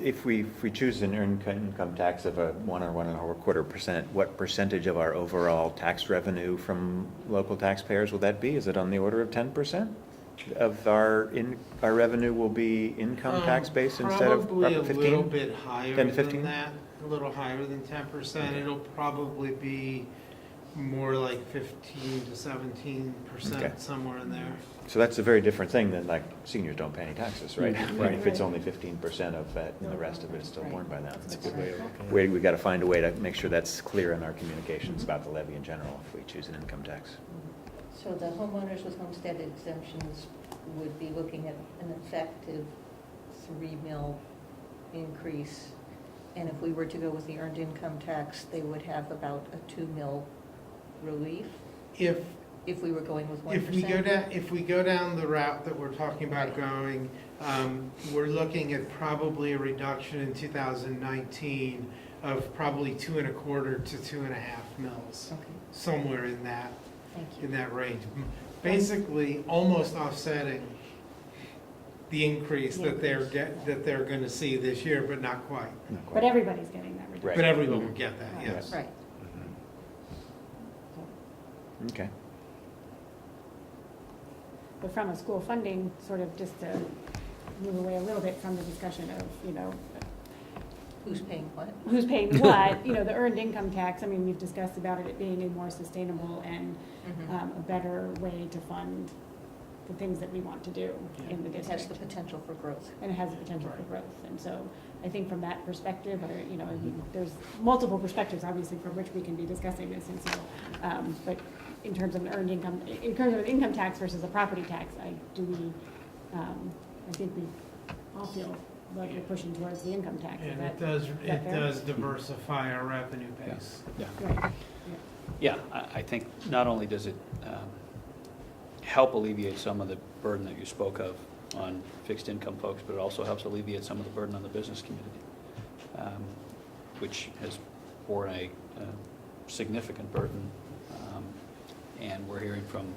if we choose an earned income tax of 1 or 1.25%, what percentage of our overall tax revenue from local taxpayers will that be? Is it on the order of 10% of our revenue will be income tax based instead of Probably a 15? little bit higher 10 to than 15? that, a little higher than 10%. It'll probably be more like 15 to 17%, Okay. somewhere in there. So that's a very different thing than like seniors don't pay any taxes, right? Right. If it's only 15% of that and the rest of it is still borne by them. That's a good way of looking at it. We got to find a way to make sure that's clear in our communications about the levy in general if we choose an income tax. So the homeowners with homestead exemptions would be looking at an effective 3 mil increase. And if we were to go with the earned income tax, they would have about a 2 mil relief if we were going with 1%. If we go down the route that we're talking about going, we're looking at probably a reduction in 2019 of probably 2.25 to 2.5 mils, Okay, somewhere in that thank you. range. Basically, almost offsetting the increase that they're going to see this year, but not quite. But everybody's getting that reduction. Right. But everyone will get that, Right. yes. Right. Okay. But from a school funding, sort of just to move away a little bit from the discussion of, Who's paying what? who's paying what, the earned income tax, I mean, we've discussed about it being a more sustainable and a better way to fund the things that we want to do in the It has district. the potential for growth. And it has the potential for growth. And so I think from that perspective, I mean, there's multiple perspectives, obviously, from which we can be discussing this. And so, but in terms of an earned income, in terms of an income tax versus a property tax, I think we all feel like we're pushing towards the income tax. Is And that- it does is that fair? diversify our revenue base. Yeah. Right. Yeah, I think not only does it help alleviate some of the burden that you spoke of on fixed income folks, but it also helps alleviate some of the burden on the business community, which has borne a significant burden. And we're hearing from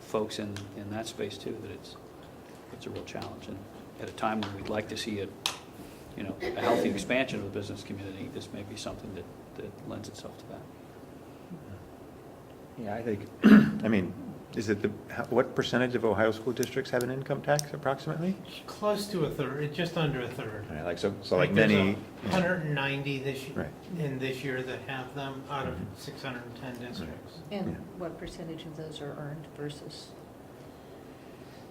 folks in that space too, that it's a real challenge. And at a time when we'd like to see a healthy expansion of the business community, this may be something that lends itself to that. Yeah, I think, I mean, is it what percentage of Ohio school districts have an income tax approximately? Close to a third, just under a third. Right, like so like There's many. 190 Right. in this year that have them out of 610 districts. And what percentage of those are earned versus?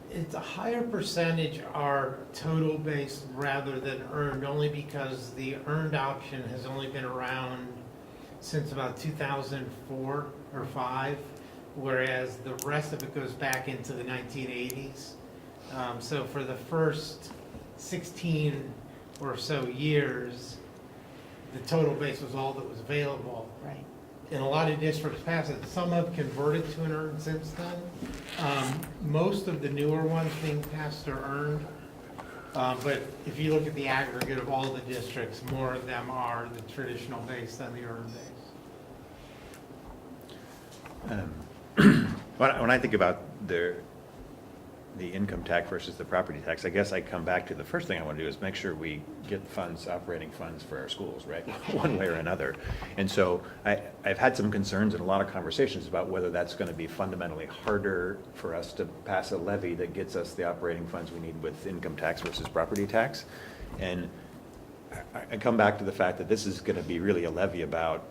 It's a higher percentage are total based rather than earned, only because the earned option has only been around since about 2004 or 5, whereas the rest of it goes back into the 1980s. So for the first 16 or so years, the total base was all that was available. Right. In a lot of districts past it, some have converted to an earned since then. Most of the newer ones being passed are earned. But if you look at the aggregate of all the districts, more of them are the traditional base than the earned base. When I think about the income tax versus the property tax, I guess I come back to the first thing I want to do is make sure we get funds, operating funds for our schools, right? One way or another. And so I've had some concerns and a lot of conversations about whether that's going to be fundamentally harder for us to pass a levy that gets us the operating funds we need with income tax versus property tax. And I come back to the fact that this is going to be really a levy about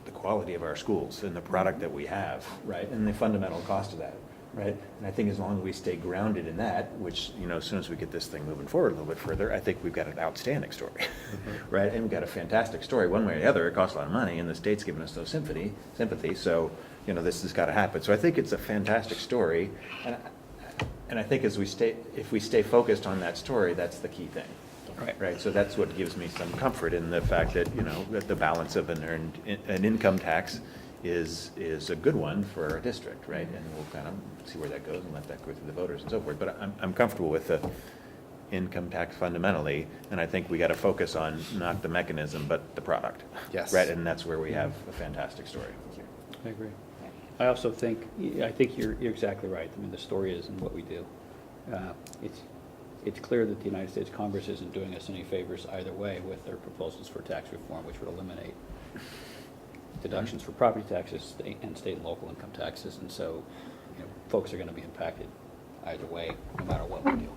the quality of our schools and the product that we have, right? And the fundamental cost of that, right? And I think as long as we stay grounded in that, which, as soon as we get this thing moving forward a little bit further, I think we've got an outstanding story, right? And we've got a fantastic story. One way or the other, it costs a lot of money, and the state's given us those sympathy. So, this has got to happen. So I think it's a fantastic story, and I think if we stay focused on that story, that's the key thing. Right, so that's what gives me some comfort in the fact that, that the balance of an income tax is a good one for our district, right? And we'll kind of see where that goes and let that go through the voters and so forth. But I'm comfortable with the income tax fundamentally, and I think we got to focus on not the mechanism, but the product. Yes. Right, and that's where we have a fantastic story. I agree. I also think you're exactly right. I mean, the story is in what we do. It's clear that the United States Congress isn't doing us any favors either way with their proposals for tax reform, which would eliminate deductions for property taxes and state and local income taxes. And so, folks are going to be impacted either way, no matter what we do.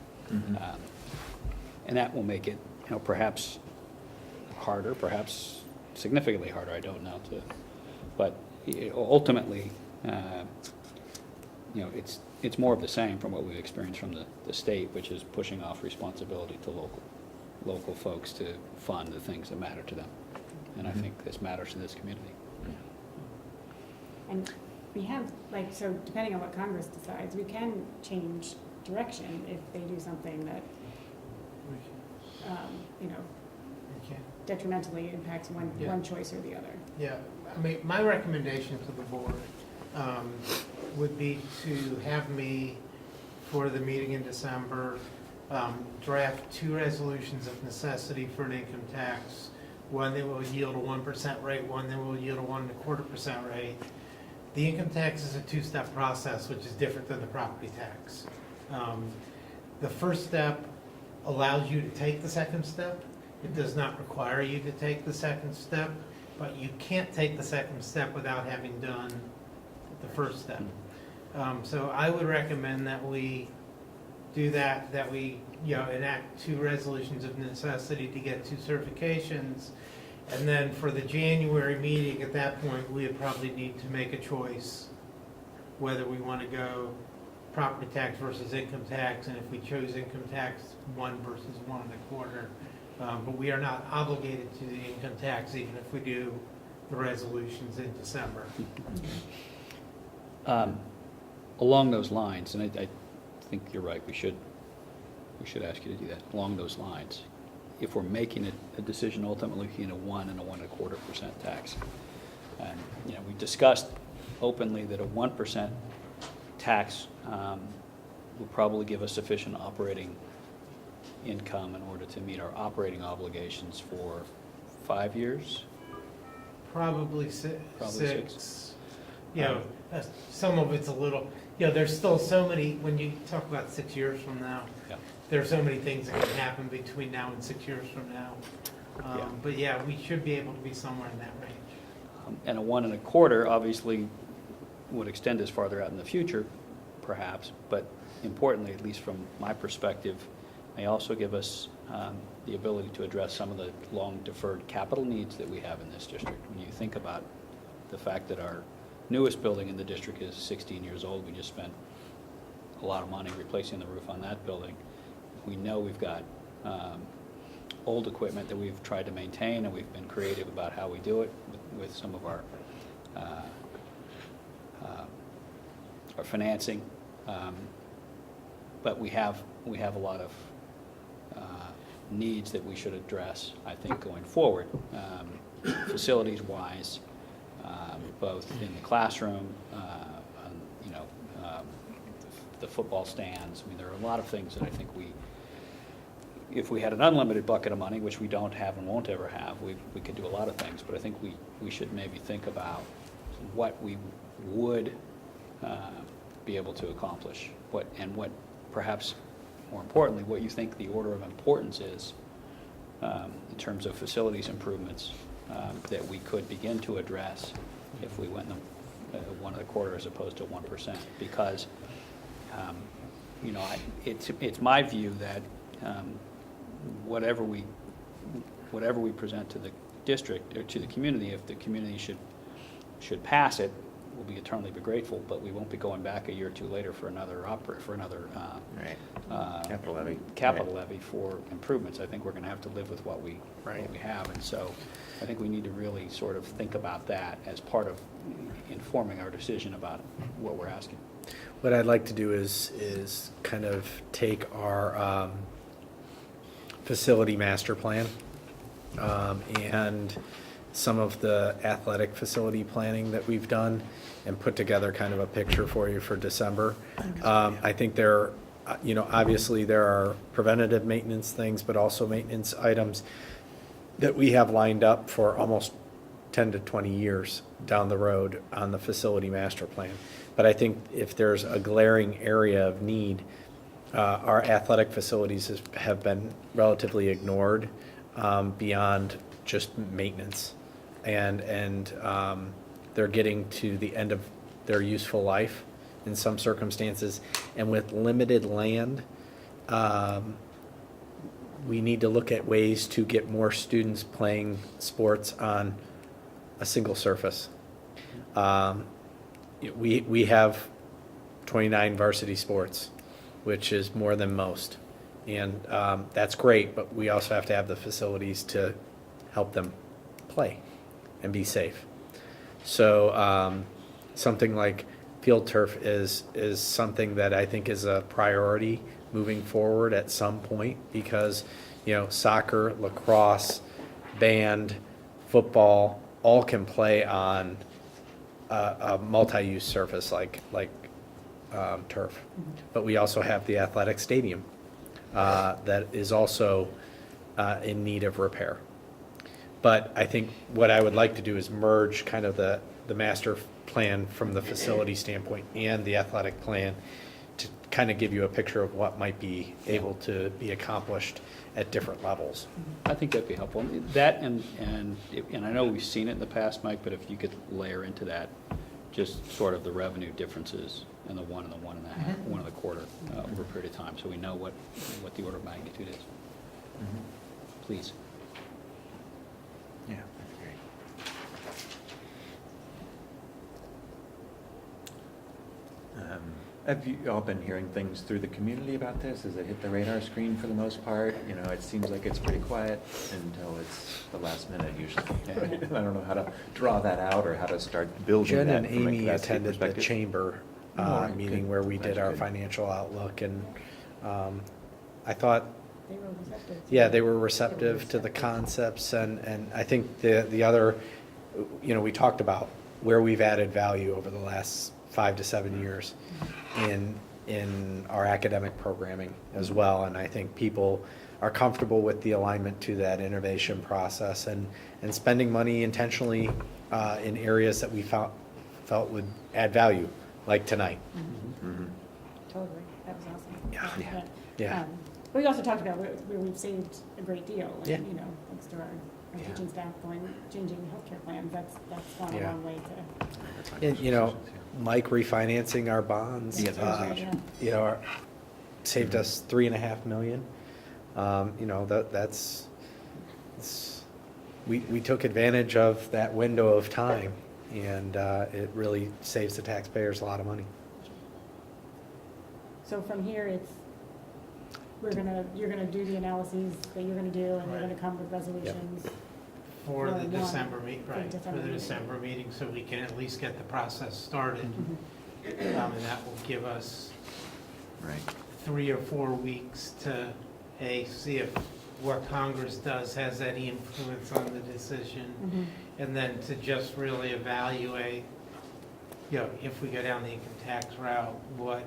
And that will make it, perhaps harder, perhaps significantly harder, I don't know. But ultimately, it's more of the same from what we've experienced from the state, which is pushing off responsibility to local folks to fund the things that matter to them. And I think this matters to this community. And we have, so depending on what Congress decides, we can change direction if they do something that, detrimentally impacts one choice or the other. Yeah, I mean, my recommendation to the board would be to have me, for the meeting in December, draft 2 resolutions of necessity for an income tax. One that will yield a 1% rate, one that will yield a 1.25% rate. The income tax is a 2-step process, which is different than the property tax. The first step allows you to take the second step. It does not require you to take the second step, but you can't take the second step without having done the first step. So I would recommend that we do that we enact 2 resolutions of necessity to get 2 certifications. And then for the January meeting, at that point, we would probably need to make a choice whether we want to go property tax versus income tax, and if we chose income tax, 1 versus 1.25. But we are not obligated to the income tax, even if we do the resolutions in December. Along those lines, and I think you're right, we should ask you to do that. Along those lines, if we're making a decision ultimately between a 1 and a 1.25% tax, and we discussed openly that a 1% tax will probably give us sufficient operating income in order to meet our operating obligations for 5 years. Probably Probably six. You know, some of it's a little, you know, there's still so many, when you talk about 6 years from now, Yeah. there are so many things that can happen between now and 6 years from now. Yeah. But yeah, we should be able to be somewhere in that range. And a 1 1/4 obviously would extend us farther out in the future, perhaps, but importantly, at least from my perspective, may also give us the ability to address some of the long-deferred capital needs that we have in this district. When you think about the fact that our newest building in the district is 16 years old, we just spent a lot of money replacing the roof on that building. We know we've got old equipment that we've tried to maintain, and we've been creative about how we do it with some of our financing. But we have a lot of needs that we should address, I think, going forward, facilities-wise, both in the classroom, the football stands. I mean, there are a lot of things that I think if we had an unlimited bucket of money, which we don't have and won't ever have, we could do a lot of things. But I think we should maybe think about what we would be able to accomplish, what perhaps more importantly, what you think the order of importance is in terms of facilities improvements that we could begin to address if we went 1 1/4 as opposed to 1%. Because it's my view that whatever we present to the district or to the community, if the community should pass it, we'll be eternally grateful, but we won't be going back a year or two later for another capital levy for improvements. I think we're going to have to live with what we have, and so I think we need to really sort of think about that as part of informing our decision about what we're asking. What I'd like to do is kind of take our facility master plan and some of the athletic facility planning that we've done and put together kind of a picture for you for December. I think there, obviously there are preventative maintenance things, but also maintenance items that we have lined up for almost 10 to 20 years down the road on the facility master plan. But I think if there's a glaring area of need, our athletic facilities have been relatively ignored beyond just maintenance. And they're getting to the end of their useful life in some circumstances. And with limited land, we need to look at ways to get more students playing sports on a single surface. We have 29 varsity sports, which is more than most. And that's great, but we also have to have the facilities to help them play and be safe. So something like field turf is something that I think is a priority moving forward at some point, because soccer, lacrosse, band, football all can play on a multi-use surface like turf. But we also have the athletic stadium that is also in need of repair. But I think what I would like to do is merge kind of the master plan from the facility standpoint and the athletic plan to kind of give you a picture of what might be able to be accomplished at different levels. I think that'd be helpful. That and I know we've seen it in the past, Mike, but if you could layer into that just sort of the revenue differences in the 1 and the 1 1/2, 1 1/4 over a period of time, so we know what the order of magnitude is. Please. Yeah, that's great. Have you all been hearing things through the community about this? Has it hit the radar screen for the most part? It seems like it's pretty quiet until it's the last minute usually. Right? I don't know how to draw that out or how to start building Jen that and from a Amy capacity attended the perspective. chamber meeting good. where we did That's our good. financial outlook, and I thought, They were receptive. yeah, they were receptive to the concepts, and I think the other, we talked about where we've added value over the last 5 to 7 years in our academic programming as well. And I think people are comfortable with the alignment to that innovation process and spending money intentionally in areas that we felt would add value, like tonight. Totally, that was awesome. Yeah. Yeah. But we also talked about where we've saved a great deal, and, Yeah. you know, thanks to our teaching staff changing healthcare plans, that's gone a Yeah. long way to. And, you know, Mike refinancing our bonds, you know, saved us $3.5 million. You know, we took advantage of that window of time, and it really saves the taxpayers a lot of money. So from here, you're gonna do the analyses that you're gonna do, and you're gonna come with resolutions. For the One. December For the December meeting. December meeting, so we can at least get the process started. And that will give us 3 or 4 weeks to, see if what Congress does has any influence on the decision. And then to just really evaluate, you know, if we go down the income tax route, what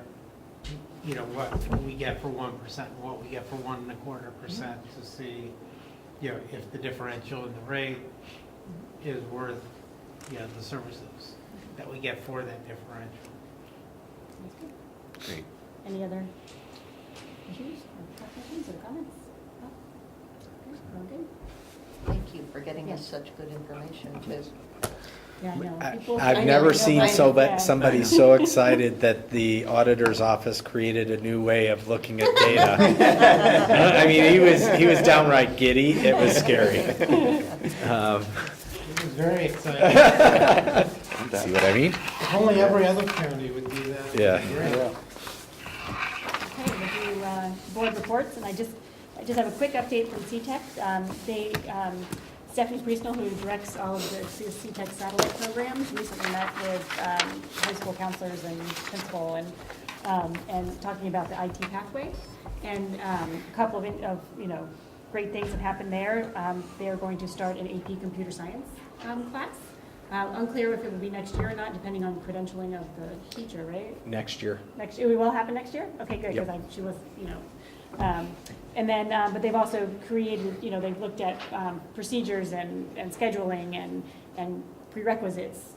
we get for 1% and what we get for 1.25% to see, you know, if the differential in the rate is worth, the services that we get for that differential. Great. Any other issues or questions or comments? No? Okay, we're good. Thank you for getting us such good information, too. Yeah, I know. People- I've I never know, seen somebody so excited that the auditor's office created a new way of looking at data. I mean, he was downright giddy. It was scary. It was very exciting. See what I mean? If only every other county would do that. Yeah. Great. Okay, we'll do board reports, and I just have a quick update from CTEC. Stephanie Priestnell, who directs all of the CTEC satellite programs, recently met with high school counselors and principal and talking about the IT pathway. And a couple of great things have happened there. They are going to start an AP Computer Science class. Unclear if it will be next year or not, depending on credentialing of the teacher, right? Next year. Next year, it will happen next year? Okay, good, because Yep. she was, and then, but they've also created, they've looked at procedures and scheduling and prerequisites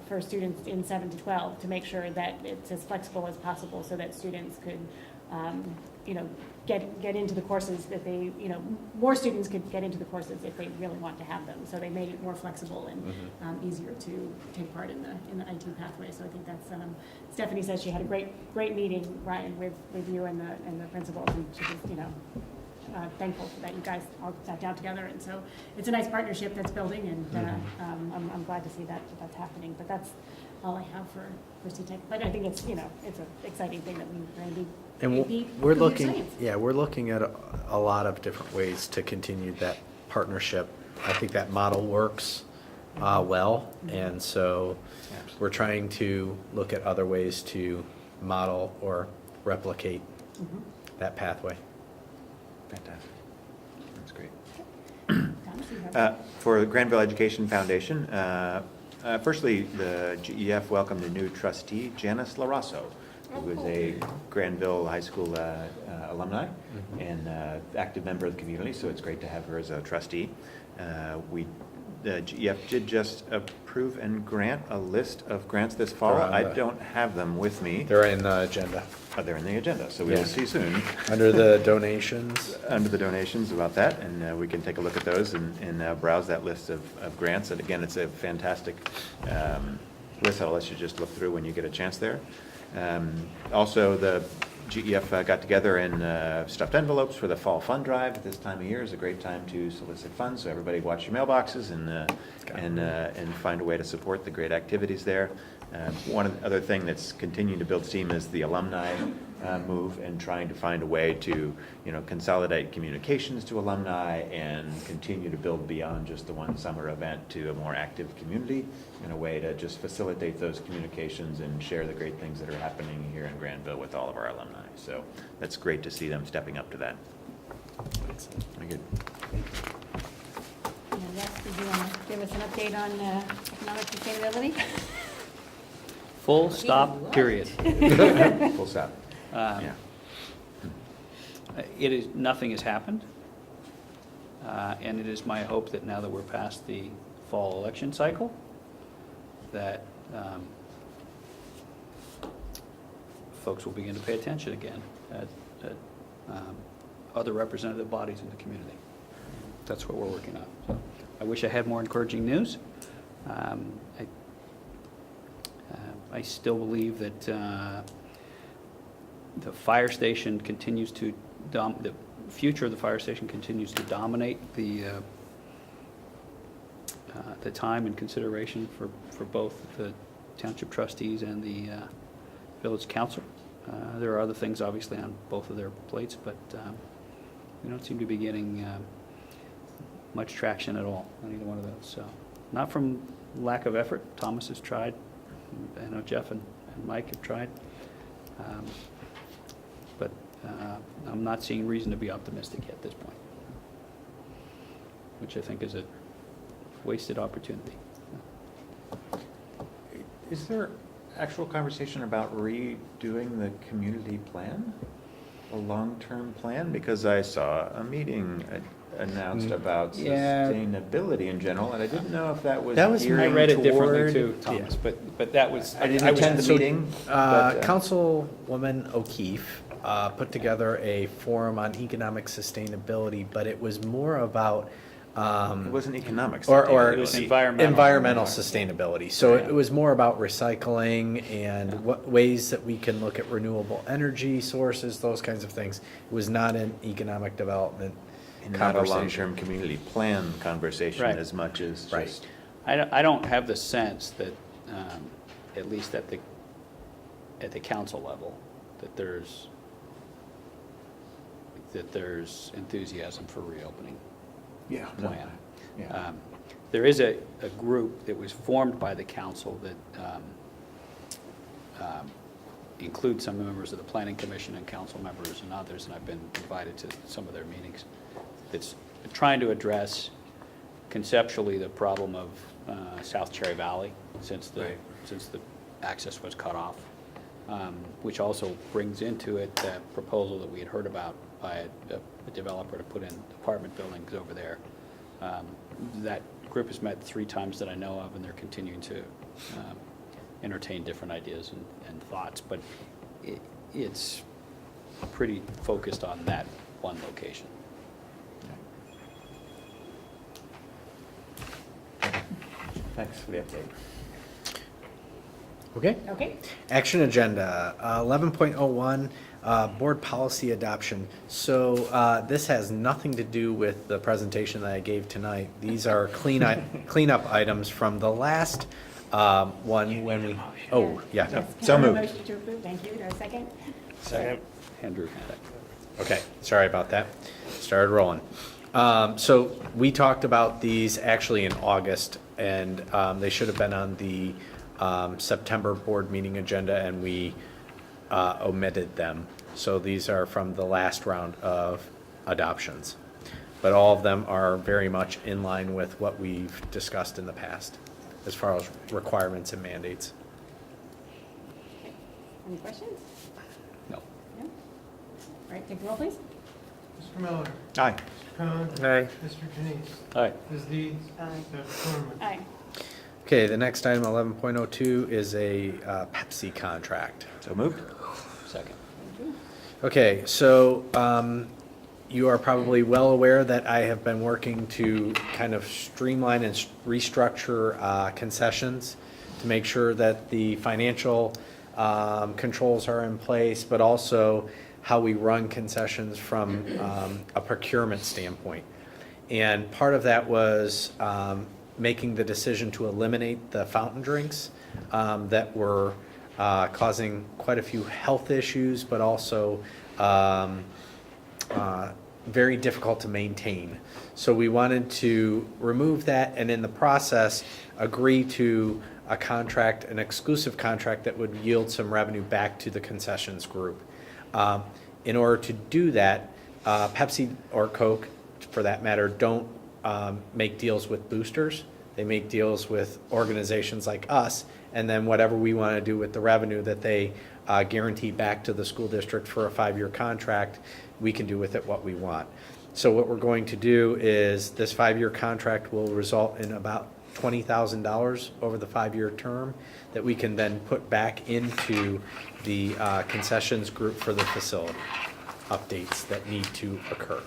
for students in 7 to 12 to make sure that it's as flexible as possible so that students could, get into the courses that they, more students could get into the courses if they really want to have them. So they made it more flexible and easier to take part in the IT pathway. So I think that's, Stephanie says she had a great meeting, Ryan, with you and the principals, and she was, thankful that you guys all sat down together. And so it's a nice partnership that's building, and I'm glad to see that's happening. But that's all I have for CTEC. But I think it's, it's an exciting thing that we're going to be. And we're looking at a lot of different ways to continue that partnership. I think that model works well, and so we're trying to look at other ways to model or replicate that pathway. Fantastic. That's great. For the Granville Education Foundation, firstly, the GEF welcomed a new trustee, Janice LaRosso, who is a Granville High School alumni and active member of the community, so it's great to have her as a trustee. The GEF did just approve and grant a list of grants this fall. I don't have them with me. They're in the agenda. Oh, they're in the agenda, so we will see soon. Under the donations. Under the donations about that, and we can take a look at those and browse that list of grants. And again, it's a fantastic list. I'll let you just look through when you get a chance there. Also, the GEF got together and stuffed envelopes for the fall fund drive. At this time of year is a great time to solicit funds, so everybody watch your mailboxes and find a way to support the great activities there. One other thing that's continuing to build steam is the alumni move and trying to find a way to, consolidate communications to alumni and continue to build beyond just the one summer event to a more active community in a way to just facilitate those communications and share the great things that are happening here in Granville with all of our alumni. So that's great to see them stepping up to that. Very good. And Jeff, did you want to give us an update on economic sustainability? Full stop, period. Full stop. Yeah. It is, nothing has happened. And it is my hope that now that we're past the fall election cycle, that folks will begin to pay attention again at other representative bodies in the community. That's what we're working on. So I wish I had more encouraging news. I still believe that the fire station continues to the future of the fire station continues to dominate the time and consideration for both the township trustees and the village council. There are other things obviously on both of their plates, but we don't seem to be getting much traction at all on either one of those. So, not from lack of effort. Thomas has tried. I know Jeff and Mike have tried. But I'm not seeing reason to be optimistic at this point, which I think is a wasted opportunity. Is there actual conversation about redoing the community plan? A long-term plan? Because I saw a meeting announced about sustainability in general, and I didn't know if that was I read it differently toward- too, Thomas, but that was... I didn't attend the meeting. Councilwoman O'Keefe put together a forum on economic sustainability, but it was more about it wasn't economics. or It was environmental. environmental sustainability. So it was more about recycling and what ways that we can look at renewable energy sources, those kinds of things. It was not an economic development And not a conversation. long-term community plan conversation Right. as much as Right. just. I don't have the sense that, at least at the council level, that there's enthusiasm for reopening Yeah. plan. Yeah. There is a group that was formed by the council that includes some members of the planning commission and council members and others, and I've been invited to some of their meetings. That's trying to address conceptually the problem of South Cherry Valley since the access was cut off, which also brings into it that proposal that we had heard about by a developer to put in apartment buildings over there. That group has met 3 times that I know of, and they're continuing to entertain different ideas and thoughts, but it's pretty focused on that one location. Thanks for the update. Okay. Okay. Action agenda, 11.01, board policy adoption. So this has nothing to do with the presentation that I gave tonight. These are cleanup items from the last one when we, oh, yeah. Yes, So can I have a moved. motion to approve? Thank you. Do I have a second? Second. Andrew had it. Okay, sorry about that. Started rolling. So we talked about these actually in August, and they should have been on the September board meeting agenda, and we omitted them. So these are from the last round of adoptions. But all of them are very much in line with what we've discussed in the past as far as requirements and mandates. Any questions? No. No? All right, take the roll, please. Mr. Miller. Aye. Mr. Khan. Aye. Mr. Janice. All Ms. Deeds. Aye. Dr. Corman. Aye. Okay, the next item, 11.02, is a Pepsi contract. So moved. Second. Okay, so you are probably well aware that I have been working to kind of streamline and restructure concessions to make sure that the financial controls are in place, but also how we run concessions from a procurement standpoint. And part of that was making the decision to eliminate the fountain drinks that were causing quite a few health issues, but also very difficult to maintain. So we wanted to remove that, and in the process, agree to a contract, an exclusive contract that would yield some revenue back to the concessions group. In order to do that, Pepsi or Coke, for that matter, don't make deals with boosters. They make deals with organizations like us, and then whatever we want to do with the revenue that they guarantee back to the school district for a 5-year contract, we can do with it what we want. So what we're going to do is this 5-year contract will result in about $20,000 over the 5-year term that we can then put back into the concessions group for the facility updates that need to occur.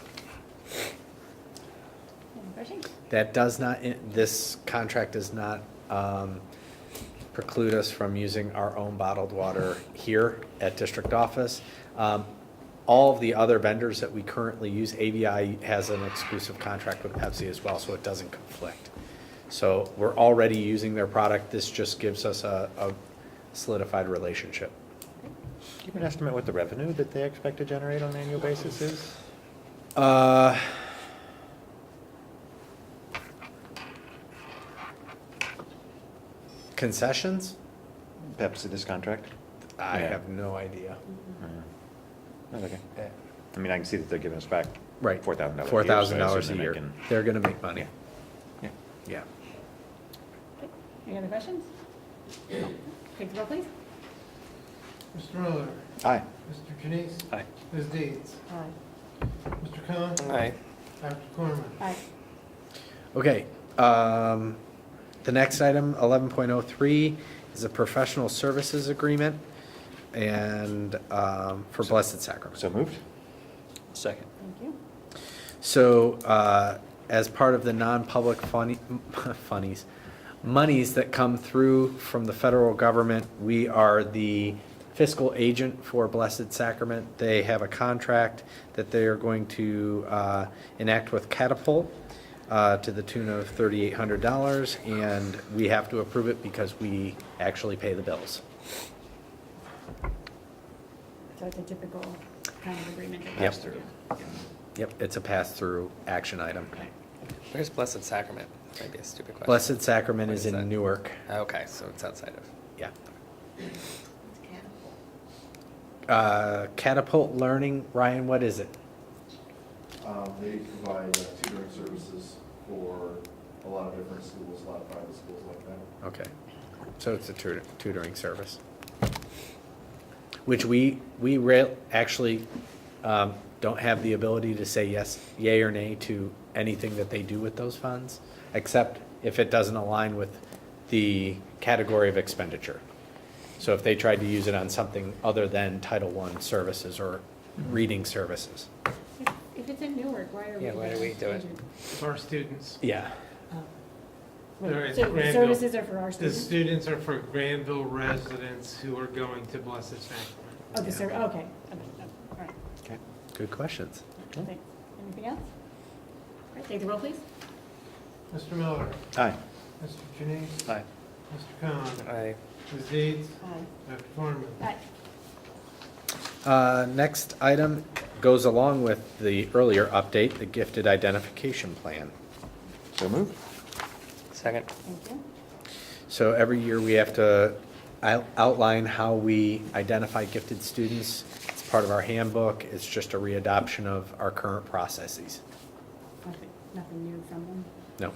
Any questions? That does not, this contract does not preclude us from using our own bottled water here at district office. All of the other vendors that we currently use, ABI has an exclusive contract with Pepsi as well, so it doesn't conflict. So we're already using their product. This just gives us a solidified relationship. Do you have an estimate what the revenue that they expect to generate on an annual basis is? Concessions? Pepsi, this contract? I Yeah. have no idea. That's okay. I mean, I can see that they're giving us back Right. $4,000 $4,000 so I a year. assume They're gonna make money. Yeah. Yeah. Any other questions? Take the roll, please. Mr. Miller? Aye. Mr. Janice? Aye. Ms. Deeds? Aye. Mr. Khan? Aye. Dr. Corman? Aye. Okay, the next item, 11.03, is a professional services agreement and for Blessed Sacrament. So moved? Second. Thank you. So, as part of the non-public monies that come through from the federal government, we are the fiscal agent for Blessed Sacrament. They have a contract that they are going to enact with Catapult to the tune of $3,800, and we have to approve it because we actually pay the bills. So it's a typical kind of agreement. that we Yep. have to do. Yep, it's a pass-through action item. Where's Blessed Sacrament? Maybe a stupid question. Blessed Sacrament What is is that? in Newark. Okay, so it's outside of. Yeah. It's Catapult. Catapult Learning, Ryan, what is it? They provide tutoring services for a lot of different schools, a lot of private schools like that. Okay, so it's a tutoring service. Which we actually don't have the ability to say yes, yay or nay to anything that they do with those funds, except if it doesn't align with the category of expenditure. So if they tried to use it on something other than Title I services or reading services. If it's in Newark, why are we? Yeah, why do we do it? agent? For our students. Yeah. Wait, There is so the Granville. services are for our The students? students are for Granville residents who are going to Blessed Sacrament. Oh, the Yeah. service, okay. Understood. All right. Okay, good questions. Thanks. Anything else? All right, take the roll, please. Mr. Miller? Aye. Mr. Janice? Aye. Mr. Khan? Aye. Ms. Deeds? Aye. Dr. Corman? Aye. Next item goes along with the earlier update, the gifted identification plan. So moved? Second. Thank you. So every year we have to outline how we identify gifted students. It's part of our handbook. It's just a readoption of our current processes. Nothing new from them? No.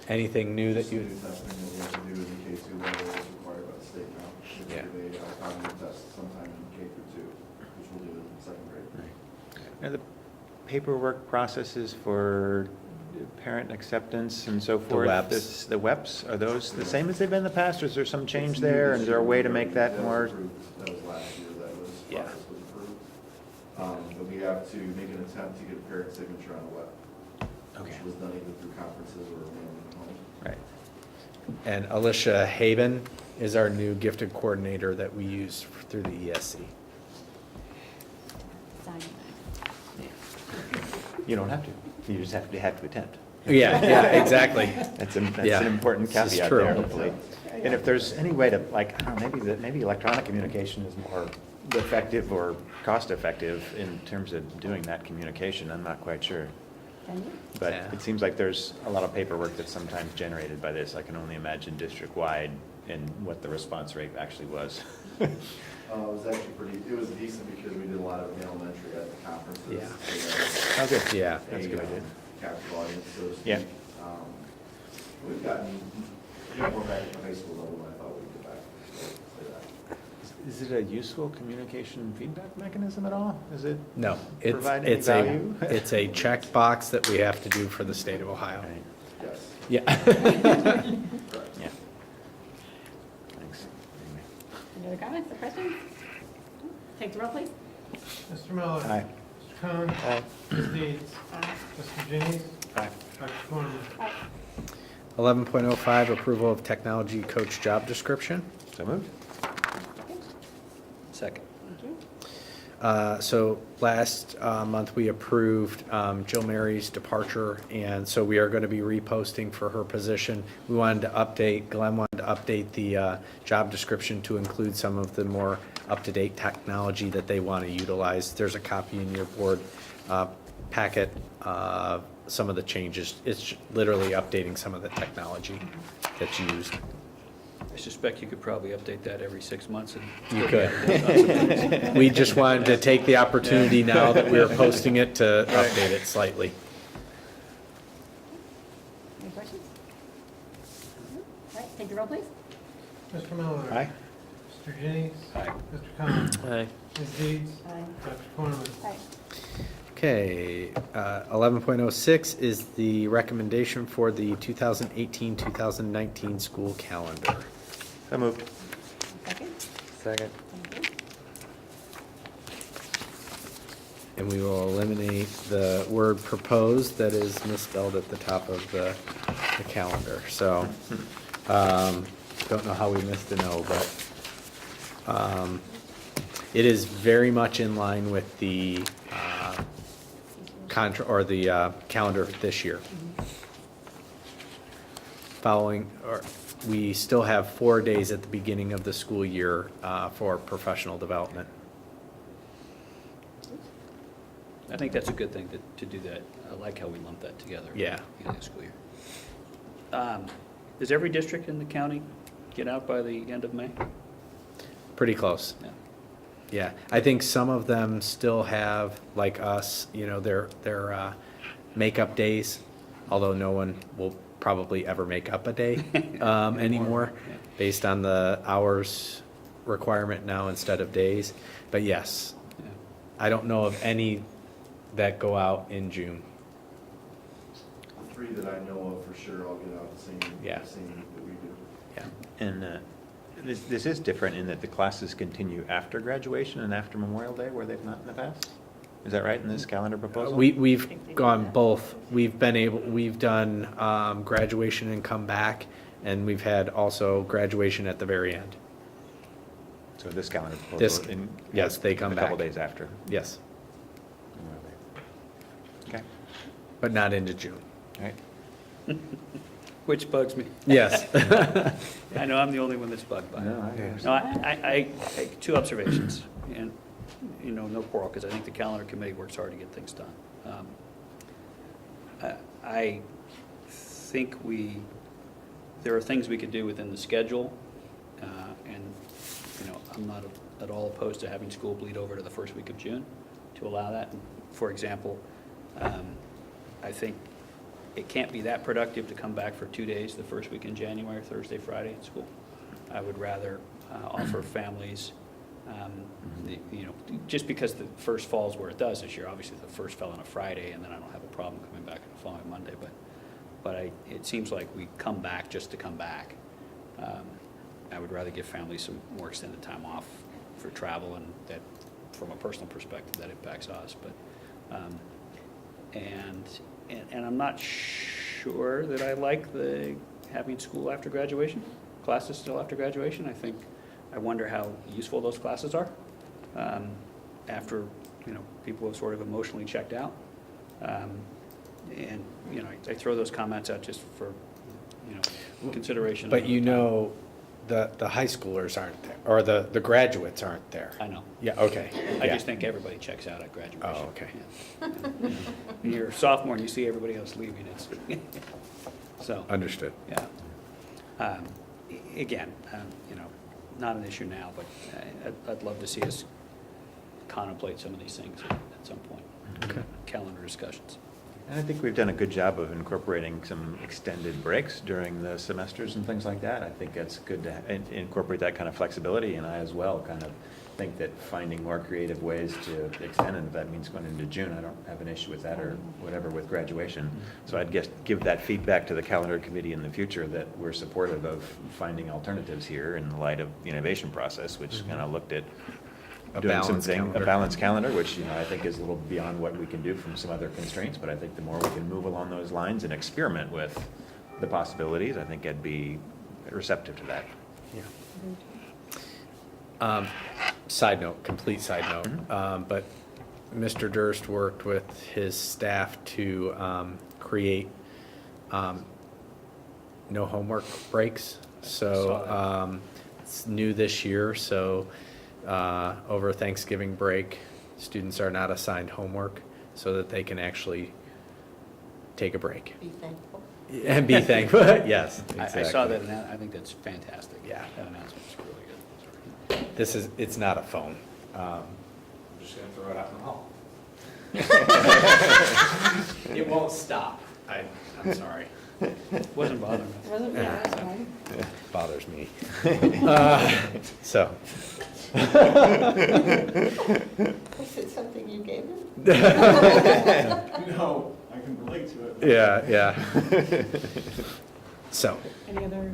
Anything new that you? New testing that we have to do in the K-2 level is required by the state now. Yeah. They do a cognitive test sometime in K-2, which we'll do in second grade. Are the paperwork processes for parent acceptance and so forth? WEPs. The WEPs, are those the same as they've been in the past, or is there some change there? And is there a way to make that more? That was last year, that was, Yeah. process was approved. But we have to make an attempt to get a parent signature on the web. Okay. Which was done either through conferences or mailing them home. Right. And Alicia Haben is our new gifted coordinator that we use through the ESC. Sign You don't have to. You just have to attempt. Yeah, exactly. That's Yeah. an important This is caveat true. there, hopefully. And if there's any way to, like, I don't know, maybe electronic communication is more effective or cost-effective in terms of doing that communication, I'm not quite sure. Can you? But Yeah. it seems like there's a lot of paperwork that's sometimes generated by this. I can only imagine district-wide and what the response rate actually was. It was actually it was decent because we did a lot of mail entry at the conferences. Yeah. So Oh, good. Yeah. That's a good idea. captive audience, so to speak. Yeah. We've gotten more back at the high school level than I thought we'd get back. So, say that. Is it a useful communication feedback mechanism at all? Is it? No, it's, provide any it's value? it's a checkbox that we have to do for the state of Ohio. Right. Yes. Yeah. Correct. Yeah. Thanks. Any other comments or questions? Take the roll, please. Mr. Miller? Aye. Mr. Cohen? Aye. Ms. Deeds? Aye. Mr. Jennings? Aye. Dr. Cornman? Aye. 11.05, approval of technology coach job description. So moved. Second. Thank you. So last month, we approved Jill Mary's departure, and so we are going to be reposting for her position. We wanted to update, Glenn wanted to update the job description to include some of the more up-to-date technology that they want to utilize. There's a copy in your board packet, some of the changes. It's literally updating some of the technology that's used. I suspect you could probably update that every 6 months. And You could. We just wanted to take the opportunity now that we're posting it to update it slightly. Any questions? All right, take the roll, please. Mr. Miller? Aye. Mr. Jennings? Aye. Mr. Cohen? Aye. Ms. Deeds? Aye. Dr. Cornman? Aye. Okay, 11.06 is the recommendation for the 2018-2019 school calendar. So moved. Second? Second. Thank you. And we will eliminate the word proposed that is misspelled at the top of the calendar. So, don't know how we missed an O, but it is very much in line with the calendar this year. Following, or we still have 4 days at the beginning of the school year for professional development. I think that's a good thing to do that. I like how we lump that together. Yeah. Beginning of the school year. Does every district in the county get out by the end of May? Pretty close. Yeah. Yeah, I think some of them still have, like us, their makeup days, although no one will probably ever make up a day anymore, Yeah. based on the hours requirement now instead of days. But yes, Yeah. I don't know of any that go out in June. The 3 that I know of for sure, I'll get out the same week that we do. Yeah. And this is different in that the classes continue after graduation and after Memorial Day, where they've not in the past? Is that right in this calendar proposal? We've gone both. We've done graduation and come back, and we've had also graduation at the very end. So this calendar proposal? Yes, they come a couple back. days after Yes, Memorial Day. Okay, but not into June. all right. Which bugs me. Yes. I know I'm the only one that's bugged by it. No, I understand. No, I two observations, and, no quarrel, because I think the calendar committee works hard to get things done. I think there are things we could do within the schedule, and, I'm not at all opposed to having school bleed over to the first week of June to allow that. For example, I think it can't be that productive to come back for 2 days the first week in January, Thursday, Friday at school. I would rather offer families, just because the first falls where it does this year. Obviously, the first fell on a Friday, and then I don't have a problem coming back on the following Monday. But it seems like we come back just to come back. I would rather give families some more extended time off for travel, and that, from a personal perspective, that impacts us. But and I'm not sure that I like the having school after graduation, classes still after graduation. I wonder how useful those classes are after people have sort of emotionally checked out. And I throw those comments out just for consideration. But the high schoolers aren't there, or the graduates aren't there. I know. Yeah, okay. I Yeah. just think everybody checks out at graduation. Oh, okay. Yeah. When you're a sophomore and you see everybody else leaving, it's so. Understood. Yeah. Again, not an issue now, but I'd love to see us contemplate some of these things at some point. Okay. Calendar discussions. And I think we've done a good job of incorporating some extended breaks during the semesters and things like that. I think it's good to incorporate that kind of flexibility, and I as well kind of think that finding more creative ways to extend, and if that means going into June, I don't have an issue with that or whatever with graduation. So I'd guess give that feedback to the calendar committee in the future that we're supportive of finding alternatives here in the light of the innovation process, which kind of looked at A doing balanced something, calendar. a balanced calendar, which, I think is a little beyond what we can do from some other constraints, but I think the more we can move along those lines and experiment with the possibilities, I think I'd be receptive to that. Side note, complete side note, but Mr. Durst worked with his staff to create no homework breaks. So it's new this year, so over Thanksgiving break, students are not assigned homework so that they can actually take a break. Be thankful. And be thankful, yes, exactly. I saw that, and I think that's fantastic. Yeah. That announcement's really good. It's not a phone. I'm just gonna throw it out in the hall. It won't stop. I'm sorry. Wasn't bothering me. Wasn't, yeah, that's fine. Bothers me. So. Was it something you gave him? No, I can relate to it. Yeah. So. Any other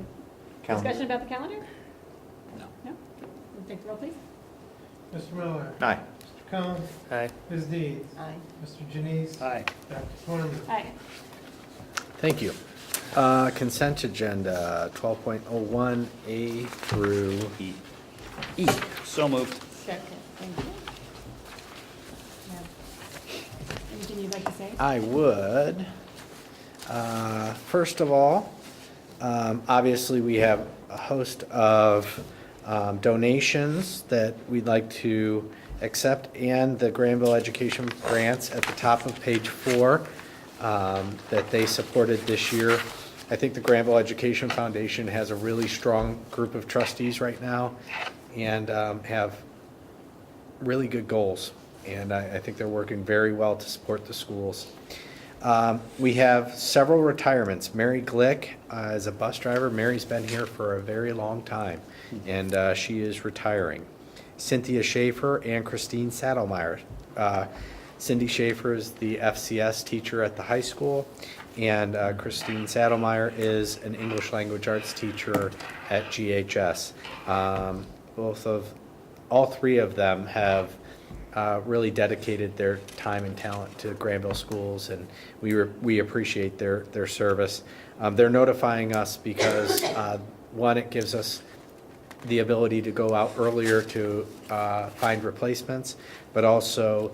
Calendar. discussion about the calendar? No. No? We'll take the roll, please. Mr. Miller? Aye. Mr. Cohen? Aye. Ms. Deeds? Aye. Mr. Janice? Aye. Dr. Corman? Aye. Thank you. Consent agenda 12.01 A through E. So moved. Second, thank you. Yeah. Anything you'd like to say? I would. First of all, obviously we have a host of donations that we'd like to accept, and the Granville Education grants at the top of page 4 that they supported this year. I think the Granville Education Foundation has a really strong group of trustees right now and have really good goals. And I think they're working very well to support the schools. We have several retirements. Mary Glick is a bus driver. Mary's been here for a very long time, and she is retiring. Cynthia Schaefer and Christine Saddlemeyer. Cindy Schaefer is the FCS teacher at the high school, and Christine Saddlemeyer is an English language arts teacher at GHS. All three of them have really dedicated their time and talent to Granville schools, and we appreciate their service. They're notifying us because, one, it gives us the ability to go out earlier to find replacements, but also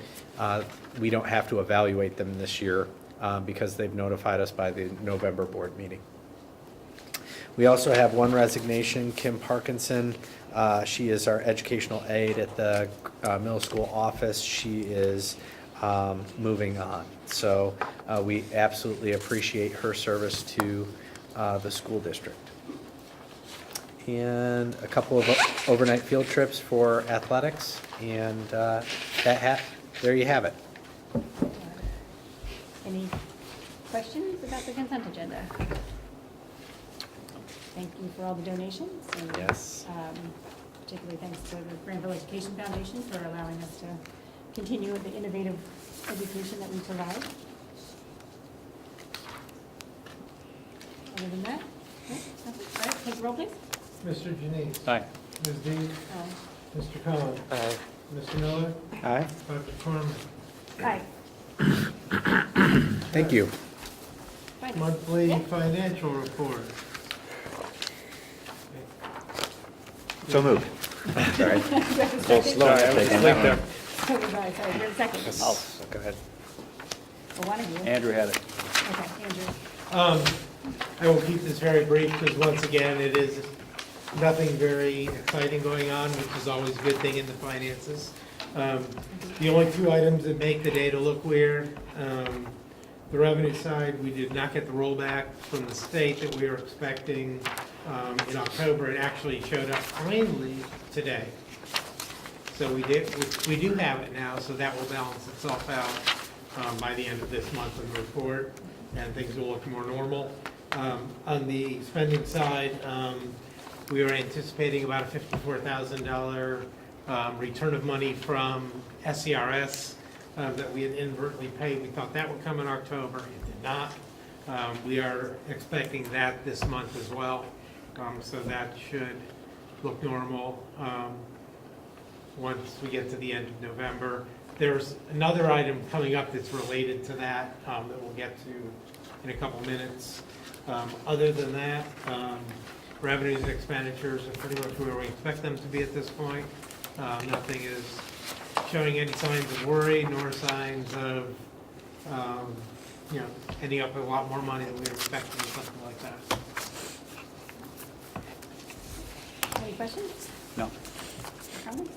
we don't have to evaluate them this year because they've notified us by the November board meeting. We also have one resignation, Kim Parkinson. She is our educational aide at the middle school office. She is moving on. So we absolutely appreciate her service to the school district. And a couple of overnight field trips for athletics, and there you have it. Any questions about the consent agenda? Thank you for all the donations. And, Yes. particularly thanks to the Granville Education Foundation for allowing us to continue with the innovative education that we provide. Other than that, no, nothing. All right, take the roll, please. Mr. Janice? Aye. Ms. Deeds? Aye. Mr. Cohen? Aye. Mr. Miller? Aye. Dr. Corman? Aye. Thank you. Fine. Monthly Yeah. financial report. So moved. Sorry. Do I have a Little second? slow to take on that one. Sorry, do I have a second? Go ahead. Well, one of you. Andrew had it. Okay, Andrew. I will keep this very brief because once again, it is nothing very exciting going on, which is always a good thing in the finances. The only two items that make the data look weird, the revenue side, we did not get the rollback from the state that we were expecting in October. It actually showed up finally today. So we do have it now, so that will balance itself out. by the end of this month in the report, and things will look more normal. On the spending side, we are anticipating about a $54,000 return of money from SCRS that we had inadvertently paid. We thought that would come in October. It did not. We are expecting that this month as well. So that should look normal once we get to the end of November. There's another item coming up that's related to that that we'll get to in a couple minutes. Other than that, revenues and expenditures are pretty much where we expect them to be at this point. Nothing is showing any signs of worry nor signs of ending up with a lot more money than we were expecting or something like that. Any questions? No. Comments?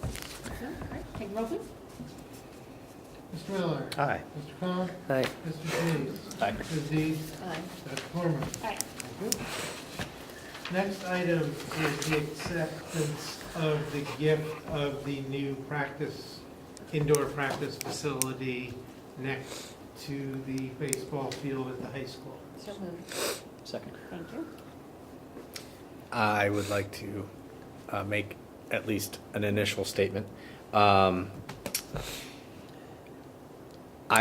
No? All right, take a roll, please. Mr. Miller? Aye. Mr. Khan? Aye. Mr. Hayes? Aye. Ms. Dees? Aye. Dr. Corman? Aye. Thank you. Next item is the acceptance of the gift of the new indoor practice facility next to the baseball field at the high school. So moved. Second. Thank you. I would like to make at least an initial statement. I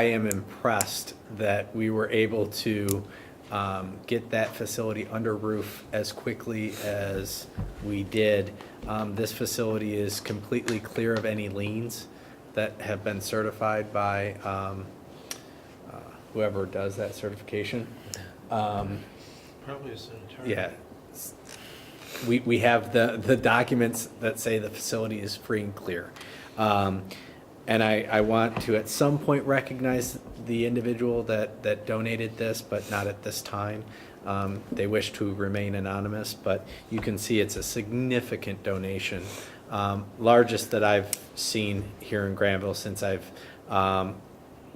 am impressed that we were able to get that facility under roof as quickly as we did. This facility is completely clear of any liens that have been certified by whoever does that certification. Probably a sanitary. Yeah. We have the documents that say the facility is free and clear. And I want to at some point recognize the individual that donated this, but not at this time. They wish to remain anonymous, but you can see it's a significant donation. Largest that I've seen here in Granville since I've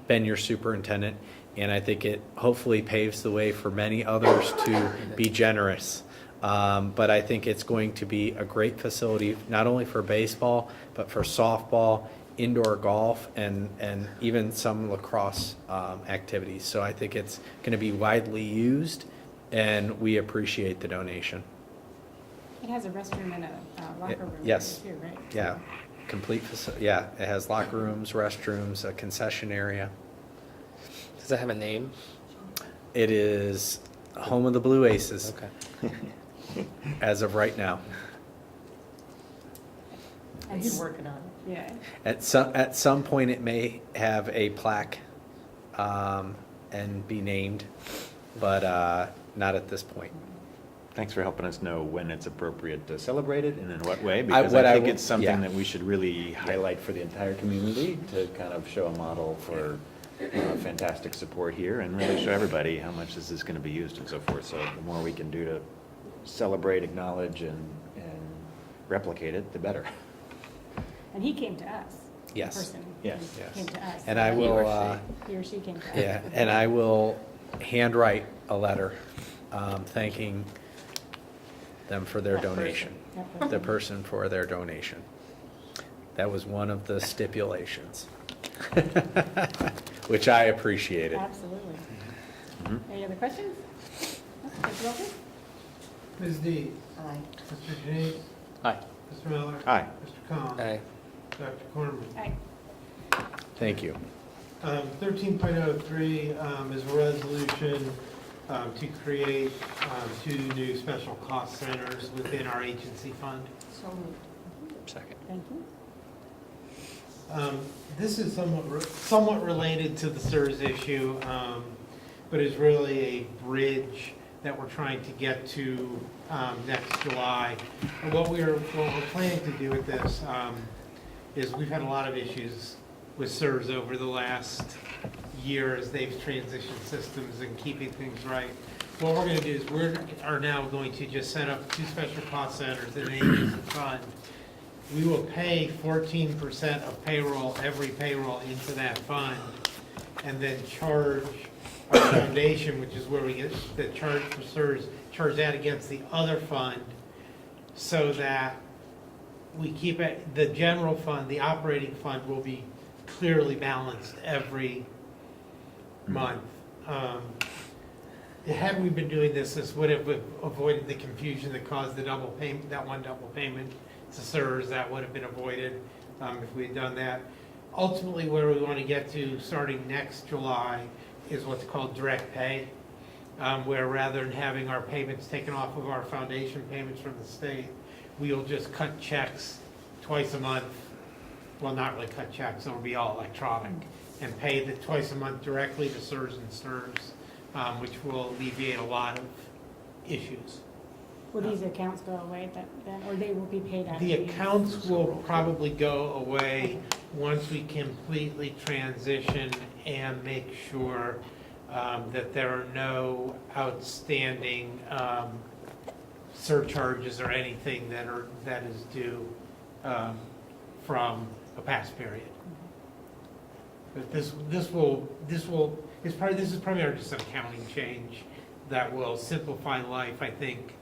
been your superintendent. And I think it hopefully paves the way for many others to be generous. But I think it's going to be a great facility, not only for baseball, but for softball, indoor golf, and even some lacrosse activities. So I think it's going to be widely used, and we appreciate the donation. It has a restroom and a locker room Yes. too, right? Yeah, complete facility. Yeah, it has locker rooms, restrooms, a concession area. Does it have a name? It is home of the Blue Aces. Okay. As of right now. And You're working on it. Yeah. At some point, it may have a plaque and be named, but not at this point. Thanks for helping us know when it's appropriate to celebrate it and in what way, because I think it's something that we should really highlight for the entire community to kind of show a model for fantastic support here and really show everybody how much this is going to be used and so forth. So the more we can do to celebrate, acknowledge, and replicate it, the better. And he came to us. Yes. The person Yes. came to us. And I will. He or she came to us. Yeah, and I will handwrite a letter thanking them for their donation. The person for their donation. That was one of the stipulations, which I appreciated. Absolutely. Mhm. Any other questions? No? Take a roll, please. Ms. Dees? Aye. Mr. Hayes? Aye. Mr. Miller? Aye. Mr. Khan? Aye. Dr. Corman? Aye. Thank you. 13.03 is a resolution to create 2 new special cost centers within our agency fund. So moved. Second. Thank you. This is somewhat related to the SERS issue, but is really a bridge that we're trying to get to next July. And what we're planning to do with this is we've had a lot of issues with SERS over the last year as they've transitioned systems and keeping things right. What we're going to do is we are now going to just set up 2 special cost centers in an agency fund. We will pay 14% of payroll, every payroll, into that fund, and then charge our foundation, which is where we get the charge for SERS, charge that against the other fund, so that we keep it, the general fund, the operating fund will be clearly balanced every month. Had we been doing this would have avoided the confusion that caused the double payment, that one double payment to CSRS. That would have been avoided if we had done that. Ultimately, where we want to get to starting next July is what's called direct pay, where rather than having our payments taken off of our foundation payments from the state, we'll just cut checks twice a month. Well, not really cut checks, it'll be all electronic, and pay the twice a month directly to CSRS and STRS, which will alleviate a lot of issues. Will these accounts go away then, or they will be paid out? The accounts will probably go away once we completely transition and make sure that there are no outstanding surcharges or anything that is due from a past period. But this is probably just an accounting change that will simplify life, I think,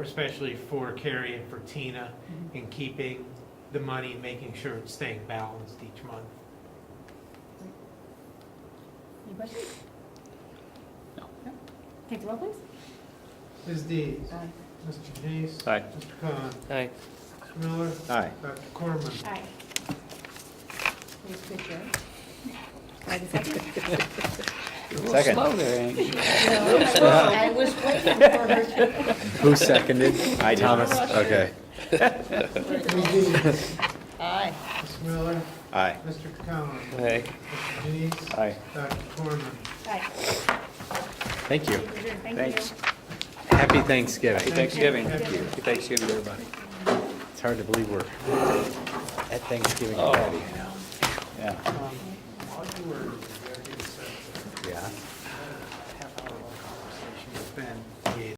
especially for Carrie and for Tina, in keeping the money and making sure it's staying balanced each month. Any questions? No. Take the roll, please. Ms. Dees. Aye. Mr. Denise. Aye. Mr. Khan. Aye. Mr. Miller. Aye. Dr. Corman. Aye. Please, good job. Can I have a second? Second. Slow there, Angie. I was waiting for her to. Who seconded? I did. Thomas, okay. Ms. Dees. Aye. Mr. Miller. Aye. Mr. Khan. Aye. Mr. Denise. Aye. Dr. Corman. Aye. Thank you. Thank Thanks. you. Happy Thanksgiving. Happy Thanksgiving. Thank you. Happy Thanksgiving, everybody. It's hard to believe we're at Thanksgiving Oh. already. Yeah. Um,